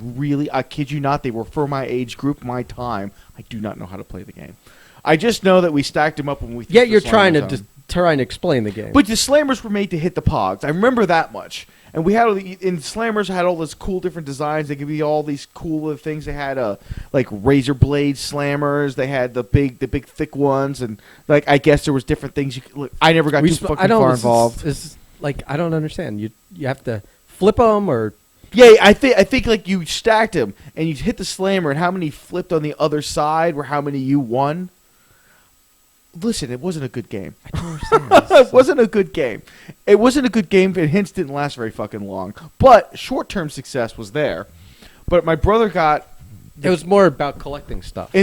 kid you not, they were for my age group, my time. I do not know how to play the game. I just know that we stacked them up when we. Yet threw you're the trying slammers to on. trying to explain the game. But the slammers were made to hit the pogs. I remember that much. And we had slammers had all this cool different designs. They could be all these cool little things. They had like razor blade slammers. They had the big thick ones, and like I guess there was different things. I never got too fucking far involved. Like I don't understand. You have to flip them or. Yeah, I think like you stacked them and you hit the slammer, and how many flipped on the other side were how many you won. Listen, it wasn't a good game. I don't understand. It wasn't a good game. It wasn't a good game. It hence didn't last very fucking long. But short-term success was there. But my brother got. It was more about collecting stuff. So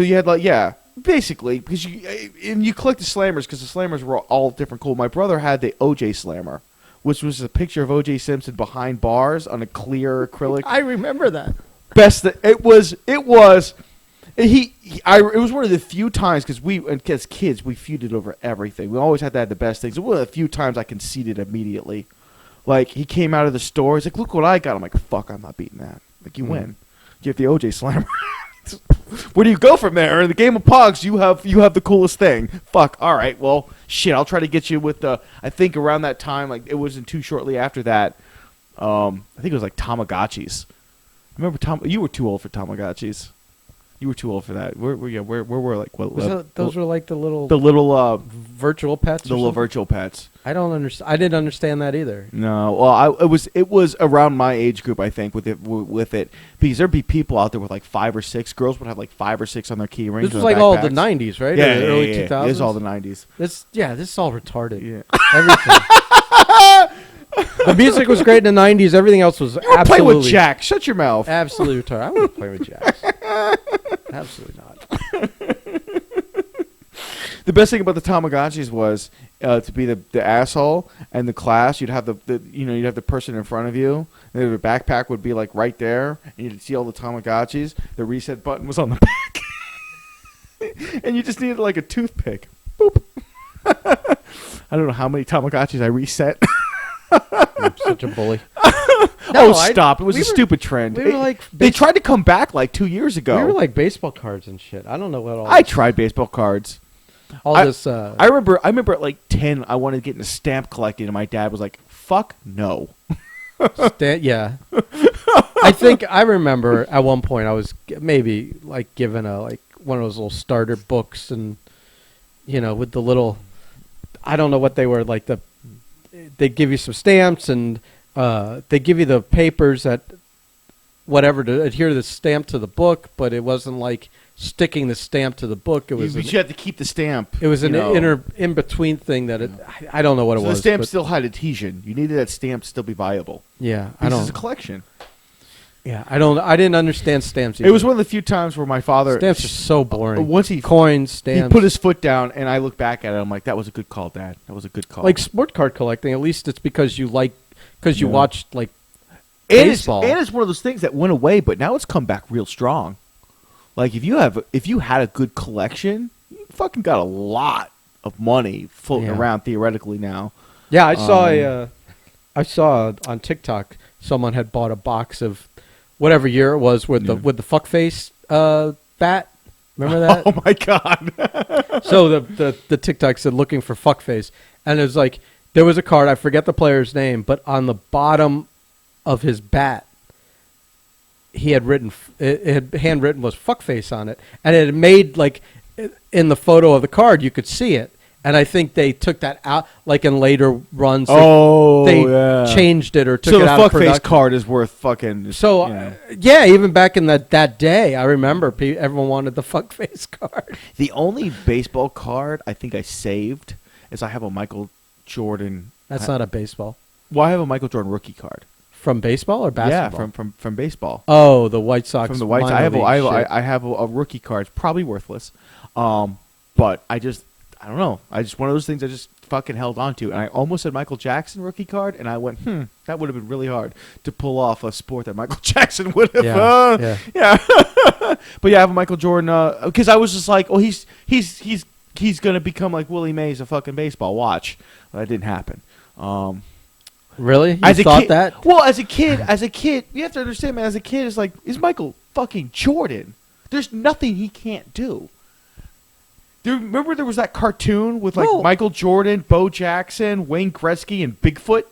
you had basically because you collect the slammers because the slammers were all different cool. My brother had the OJ Slammer, which was a picture of OJ Simpson behind bars on a clear acrylic. I remember that. It was one of the few times because as kids we feuded over everything. We always had to have the best things. It was one of the few times I conceded immediately. Like, he came out of the store. He's like, look what I got. I'm like, fuck, I'm not beating that. Like, you win. You have the OJ Slammer. Where do you go from there? In the game of Pogs, you have the coolest thing. Fuck. All right. Well, shit. I'll try to get you with the. I think around that time, like it wasn't too shortly after that. I think it was like Tamagotchis. Remember You were too old for Tamagotchis. You were too old for that. Where were like what? Those were like the little virtual pets. The little virtual pets. I don't understand. I didn't understand that either. No, well, it was around my age group, I think, with it because there'd be people out there with like 5 or 6 girls would have like 5 or 6 on their key rings. This was like all the '90s, right? Yeah, the early 2000s. It was all the '90s. This is all retarded. Yeah. Everything. The music was great in the '90s. Everything else was You were absolutely playing with Jack. Shut your mouth. Absolutely retarded. I wouldn't play with Jacks. Absolutely not. The best thing about the Tamagotchis was to be the asshole, and the class you'd have you'd have the person in front of you, and the backpack would be like right there, and you'd see all the Tamagotchis. The reset button was on the back, and you just needed like a toothpick. Boop. I don't know how many Tamagotchis I reset. I'm such a bully. Stop! It was a stupid trend. We were like they tried to come back like 2 years ago. We were like baseball cards and shit. I don't know what all. I tried baseball cards. This. I remember at like 10, I wanted to get into stamp collecting, and my dad was like, "Fuck no." Yeah. I think I remember at one point I was maybe like given one of those little starter books, and with the little, I don't know what they were, like they give you some stamps, and they give you the papers that whatever to adhere to the stamp to the book, but it wasn't like sticking the stamp to the book. It was you had to keep the stamp. It was an in between thing that I don't know what it was. The stamp still had adhesion. You needed that stamp to still be viable. Yeah, I don't. This is a collection. Yeah, I didn't understand stamps either. It was one of the few times where my father stamps are so boring. Once coins, stamps. He put his foot down, and I look back at it. I'm like, that was a good call, Dad. That was a good call. Like sport card collecting, at least it's because you watched like baseball. And it's one of those things that went away, but now it's come back real strong. Like if you had a good collection, you fucking got a lot of money floating around theoretically now. Yeah, I saw on TikTok someone had bought a box of whatever year it was with the fuckface bat. Remember that? Oh my god! So the TikTok said looking for fuckface, and it was like there was a card, I forget the player's name, but on the bottom of his bat, he had written, it had handwritten was fuckface on it, and it had made like in the photo of the card you could see it, and I think they took that out like in later runs. They changed it or took it out of production. So the fuckface card is worth fucking. So even back in that day, I remember everyone wanted the fuckface card. The only baseball card I think I saved is I have a Michael Jordan. That's not a baseball. Well, I have a Michael Jordan rookie card. From baseball or basketball? Yeah, from baseball. Oh, the White Sox. From the White Sox. I have a rookie card. It's probably worthless. But I don't know. I just one of those things I just fucking held on to. And I almost had Michael Jackson rookie card, and I went, that would have been really hard to pull off a sport that Michael Jackson would have. Yeah. But yeah, I have a Michael Jordan because I was just like, oh, he's gonna become like Willie Mays of fucking baseball. Watch. Well, that didn't happen. Really? You thought that? Well, as a kid, you have to understand, man. As a kid, it's like, is Michael fucking Jordan? There's nothing he can't do. Remember there was that cartoon with like Michael Jordan, Bo Jackson, Wayne Gretzky, and Bigfoot?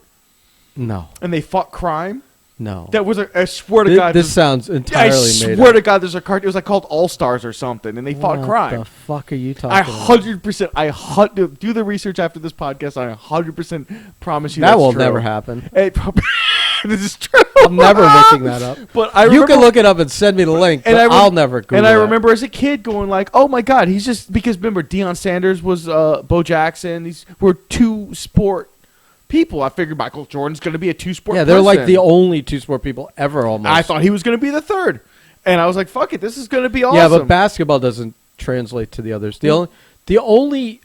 No. And they fought crime? No. That was I swear to God. This sounds entirely made up. I swear to God, there's a cartoon. It was like called All Stars or something, and they fought crime. What the fuck are you talking about? 100%. Do the research after this podcast. I 100% promise you that will true. Never happen. This is true. I'm never looking that up. But you can look it up and send me the link, but I'll never Google And I remember as a kid going like, oh my God, he's just, because remember Deion Sanders was Bo Jackson. These were two sport people. I figured Michael Jordan's going to be a two-sport person. They're like the only two-sport people ever almost. I thought he was going to be the third. And I was like, fuck it, this is going to be awesome. Yeah, but basketball doesn't translate to the others. The only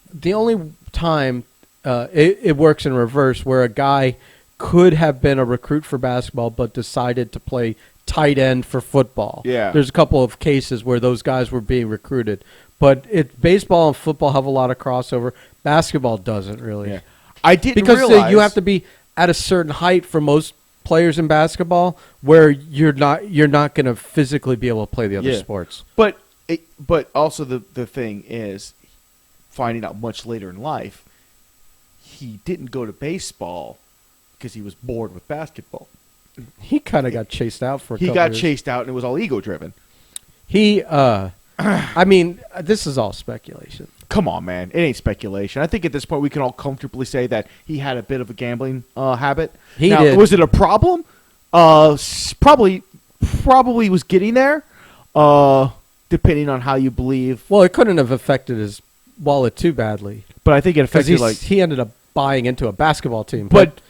time it works in reverse where a guy could have been a recruit for basketball but decided to play tight end for football. Yeah. There's a couple of cases where those guys were being recruited. But baseball and football have a lot of crossover. Basketball doesn't really. Yeah. I didn't because realize. you have to be at a certain height for most players in basketball where you're not going to physically be able to play the other sports. But also the thing is, finding out much later in life, he didn't go to baseball because he was bored with basketball. He kind of got chased out for a He couple got years. chased out, and it was all ego driven. He, I mean, this is all speculation. Come on, man. It ain't speculation. I think at this point we can all comfortably say that he had a bit of a gambling habit. He now, did. Was it a problem? Probably was getting there, depending on how you believe. Well, it couldn't have affected his wallet too badly But I think it because affected he ended up buying into a basketball team. But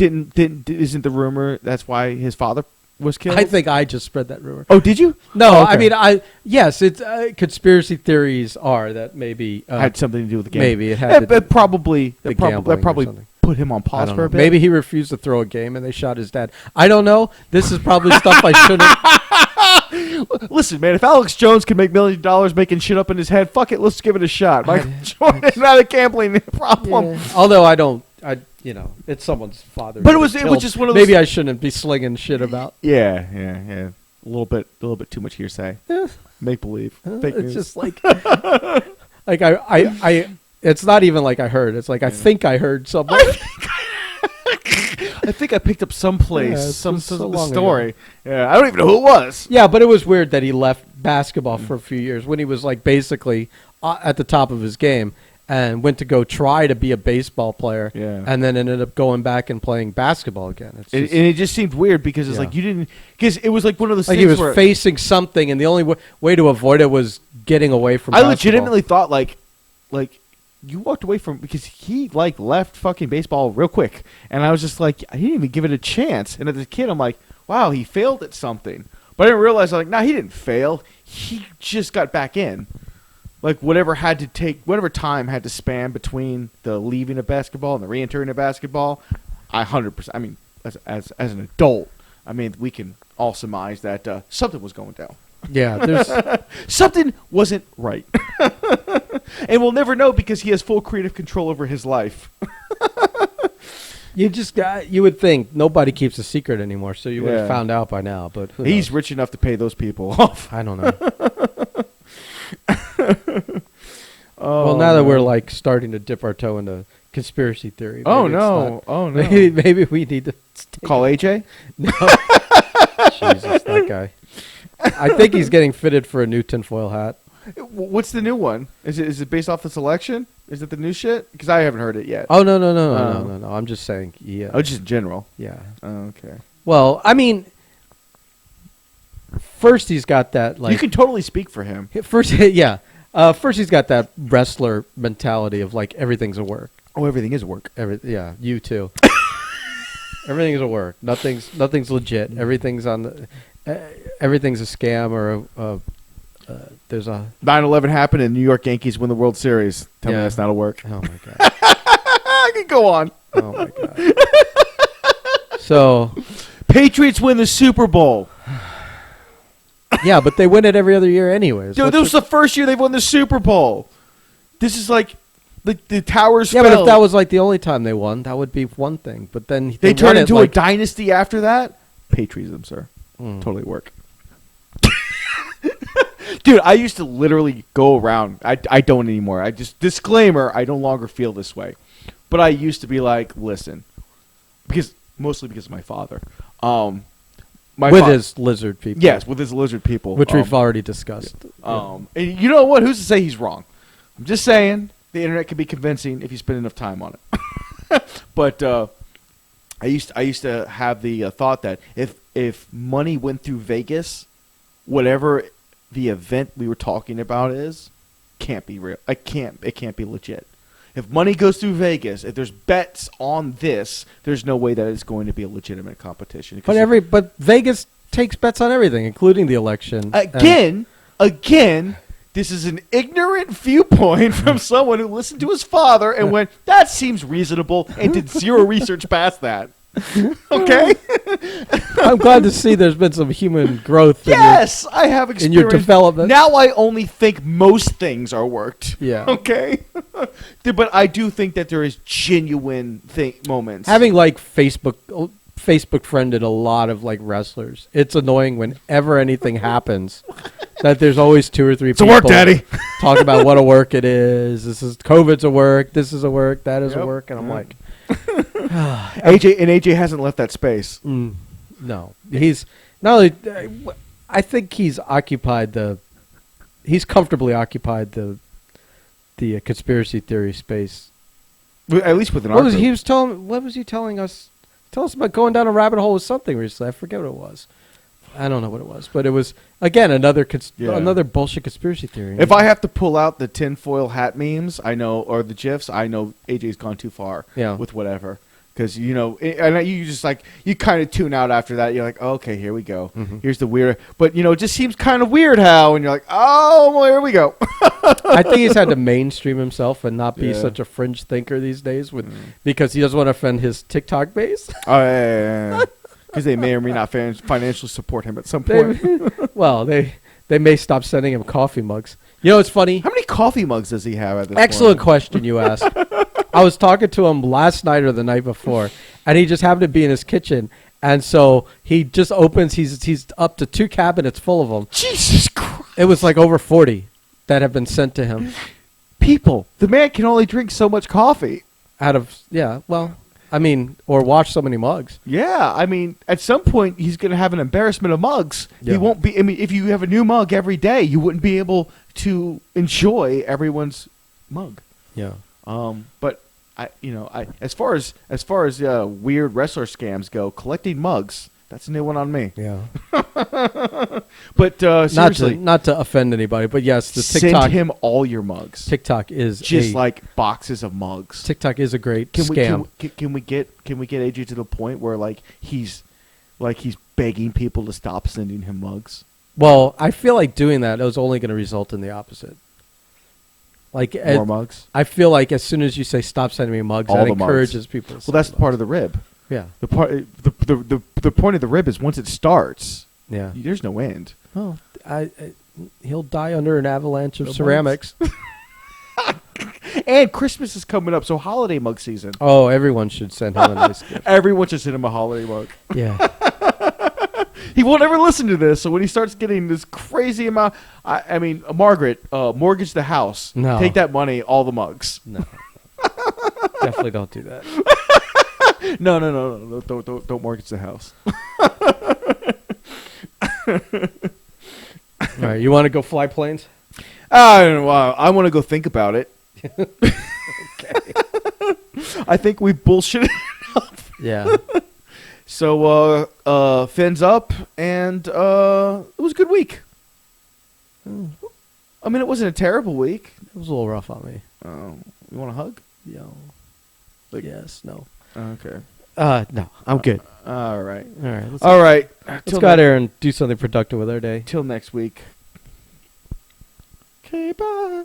isn't the rumor that's why his father was killed? I think I just spread that rumor. Oh, did you? No, Oh, okay. I mean, yes, it's conspiracy theories are that maybe had something to do with the game. maybe it had to That do probably the that gambling or probably something. put him on I pause don't for know. a bit. Maybe he refused to throw a game and they shot his dad. I don't know. This is probably stuff I shouldn't. Listen, man, if Alex Jones can make $1 million making shit up in his head, fuck it, let's give it a shot. Michael Jordan, not a gambling problem. Yeah. Although I don't, it's someone's father. But who it was killed. just one of those. Maybe I shouldn't be slinging shit about. Yeah. A little bit too much hearsay. Eh, Make believe. Fake it's news. just like, like I. It's not even like I heard. It's like I think I heard somewhere. I think I picked up someplace Yeah, it's some just so the long story. Yeah, I don't even know who it was. Yeah, but it was weird that he left basketball for a few years when he was like basically at the top of his game and went to go try to be a baseball player. Yeah. And then ended up going back and playing basketball again. It's And just, it just seemed weird because it's Yeah. like you didn't, because it was like one of those like things he was where facing something, and the only way to avoid it was getting away from. I basketball. legitimately thought like you walked away from, because he like left fucking baseball real quick, and I was just like, he didn't even give it a chance. And as a kid, I'm like, wow, he failed at something, but I didn't realize like, nah, he didn't fail. He just got back in. Like whatever time had to span between the leaving of basketball and the re-entering of basketball, 100%. I mean, as an adult, I mean, we can all surmise that something was going down. Yeah, there's. Something wasn't right. And we'll never know because he has full creative control over his life. You would think nobody keeps a secret anymore, so you would Yeah. have found out by now. But who He's knows? rich enough to pay those people off. I don't know. Oh, Well, now that we're man. like starting to dip our toe into conspiracy theory. Oh, maybe it's no. not- Oh, no. Maybe we need to Call AJ? No. Jesus, that guy. I think he's getting fitted for a new tinfoil hat. What's the new one? Is it based off this election? Is it the new shit? Because I haven't heard it yet. Oh no. Oh. I'm just saying. Yeah. Oh, just in general. Yeah. Oh, okay. Well, I mean, first he's got that like. You can totally speak for him. First, yeah. First he's got that wrestler mentality of like everything's a work. Oh, everything is work. Yeah, you too. Everything's a work. Nothing's legit. Everything's on the. Everything's a scam or there's a. 9/11 happened and New York Yankees win the World Series. Tell me Yeah. that's not a work. Oh my god. I can go on. Oh my god. So. Patriots win the Super Bowl. Yeah, but they win it every other year anyways. Dude, this was the first year they've won the Super Bowl. This is like the towers Yeah, fell. but if that was like the only time they won, that would be one thing. But then they won turned it into like, a dynasty after that. Patriotism, sir. Mm. Totally work. Dude, I used to literally go around. I don't anymore. I just, disclaimer, I no longer feel this way. But I used to be like, listen, mostly because of my father. with his lizard people. Yes, with his lizard people. Which we've already discussed. And you know what? Who's to say he's wrong? I'm just saying the internet can be convincing if you spend enough time on it. But I used to have the thought that if money went through Vegas, whatever the event we were talking about can't be real. It can't be legit. If money goes through Vegas, if there's bets on this, there's no way that it's going to be a legitimate competition. But Vegas takes bets on everything, including the election. Again, this is an ignorant viewpoint from someone who listened to his father and went, that seems reasonable, and did zero research past that. Okay? I'm glad to see there's been some human growth. Yes, I have in your experience. development. Now I only think most things are worked. Yeah. Okay? But I do think that there is genuine moments. Having like Facebook friended a lot of like wrestlers. It's annoying whenever anything happens that there's always 2 or 3 It's a people work, Daddy. talk about what a work it is. This is COVID's a work. This is a work. That is a Yep. work. And I'm like, AJ hasn't left that space. no. He's not only. I think he's comfortably occupied the conspiracy theory space. At least with an What was art he group. was telling? What was he telling us? Tell us about going down a rabbit hole with something recently. I forget what it was. I don't know what it was, but it was again another bullshit conspiracy theory. If I have to pull out the tinfoil hat memes, I know, or the gifs, I know AJ's gone too far. Yeah. With whatever, because and you just like you kind of tune out after that. You're like, oh, okay, here we go. Mhm. Here's the weird, but it just seems kind of weird how, and you're like, oh, well, here we go. I think he's had to mainstream himself and not be Yeah. such a fringe thinker these days, because he doesn't want to offend his TikTok base. Oh yeah. Because they may or may not financially support him at some point. They may stop sending him coffee mugs. You know, it's funny. How many coffee mugs does he have at this Excellent point? question you asked. I was talking to him last night or the night before, and he just happened to be in his kitchen, and so he just opens. He's up to 2 cabinets full of them. Jesus Christ. It was like over 40 that have been sent to him. People, the man can only drink so much coffee. Or wash so many mugs. Yeah, I mean, at some point he's going to have an embarrassment of mugs. Yeah. He won't be. I mean, if you have a new mug every day, you wouldn't be able to enjoy everyone's mug. Yeah. But as far as weird wrestler scams go, collecting mugs, that's a new one on me. Yeah. But seriously, Not to offend anybody, but yes, the send him all your mugs. TikTok is Just like boxes of mugs. TikTok is a great Can scam. we get AJ to the point where he's begging people to stop sending him mugs? Well, I feel like doing that is only going to result in the opposite. Like More mugs. I feel like as soon as you say stop sending me mugs, All that the mugs. encourages people. To Well, that's send part mugs. of the rib. Yeah. The point of the rib is once it starts, Yeah. there's no end. Oh, he'll die under an avalanche of The ceramics. And Christmas is coming up, so holiday mug season. Oh, everyone should send him a nice gift. Everyone should send him a holiday mug. Yeah. He won't ever listen to this, so when he starts getting this crazy amount, Margaret, mortgage the house. No. Take that money, all the mugs. No. Definitely don't do that. No, don't mortgage the house. All right, you want to go fly planes? I don't know. I want to go think about it. I think we bullshitted. Yeah. So, fins up, and it was a good week. I mean, it wasn't a terrible week. It was a little rough on me. You want a hug? Yo. Like- Yes. No. Okay. No. I'm good. All right. All right. Let's All right. Let's go out there and do something productive with our day. Till next week. Okay, bye.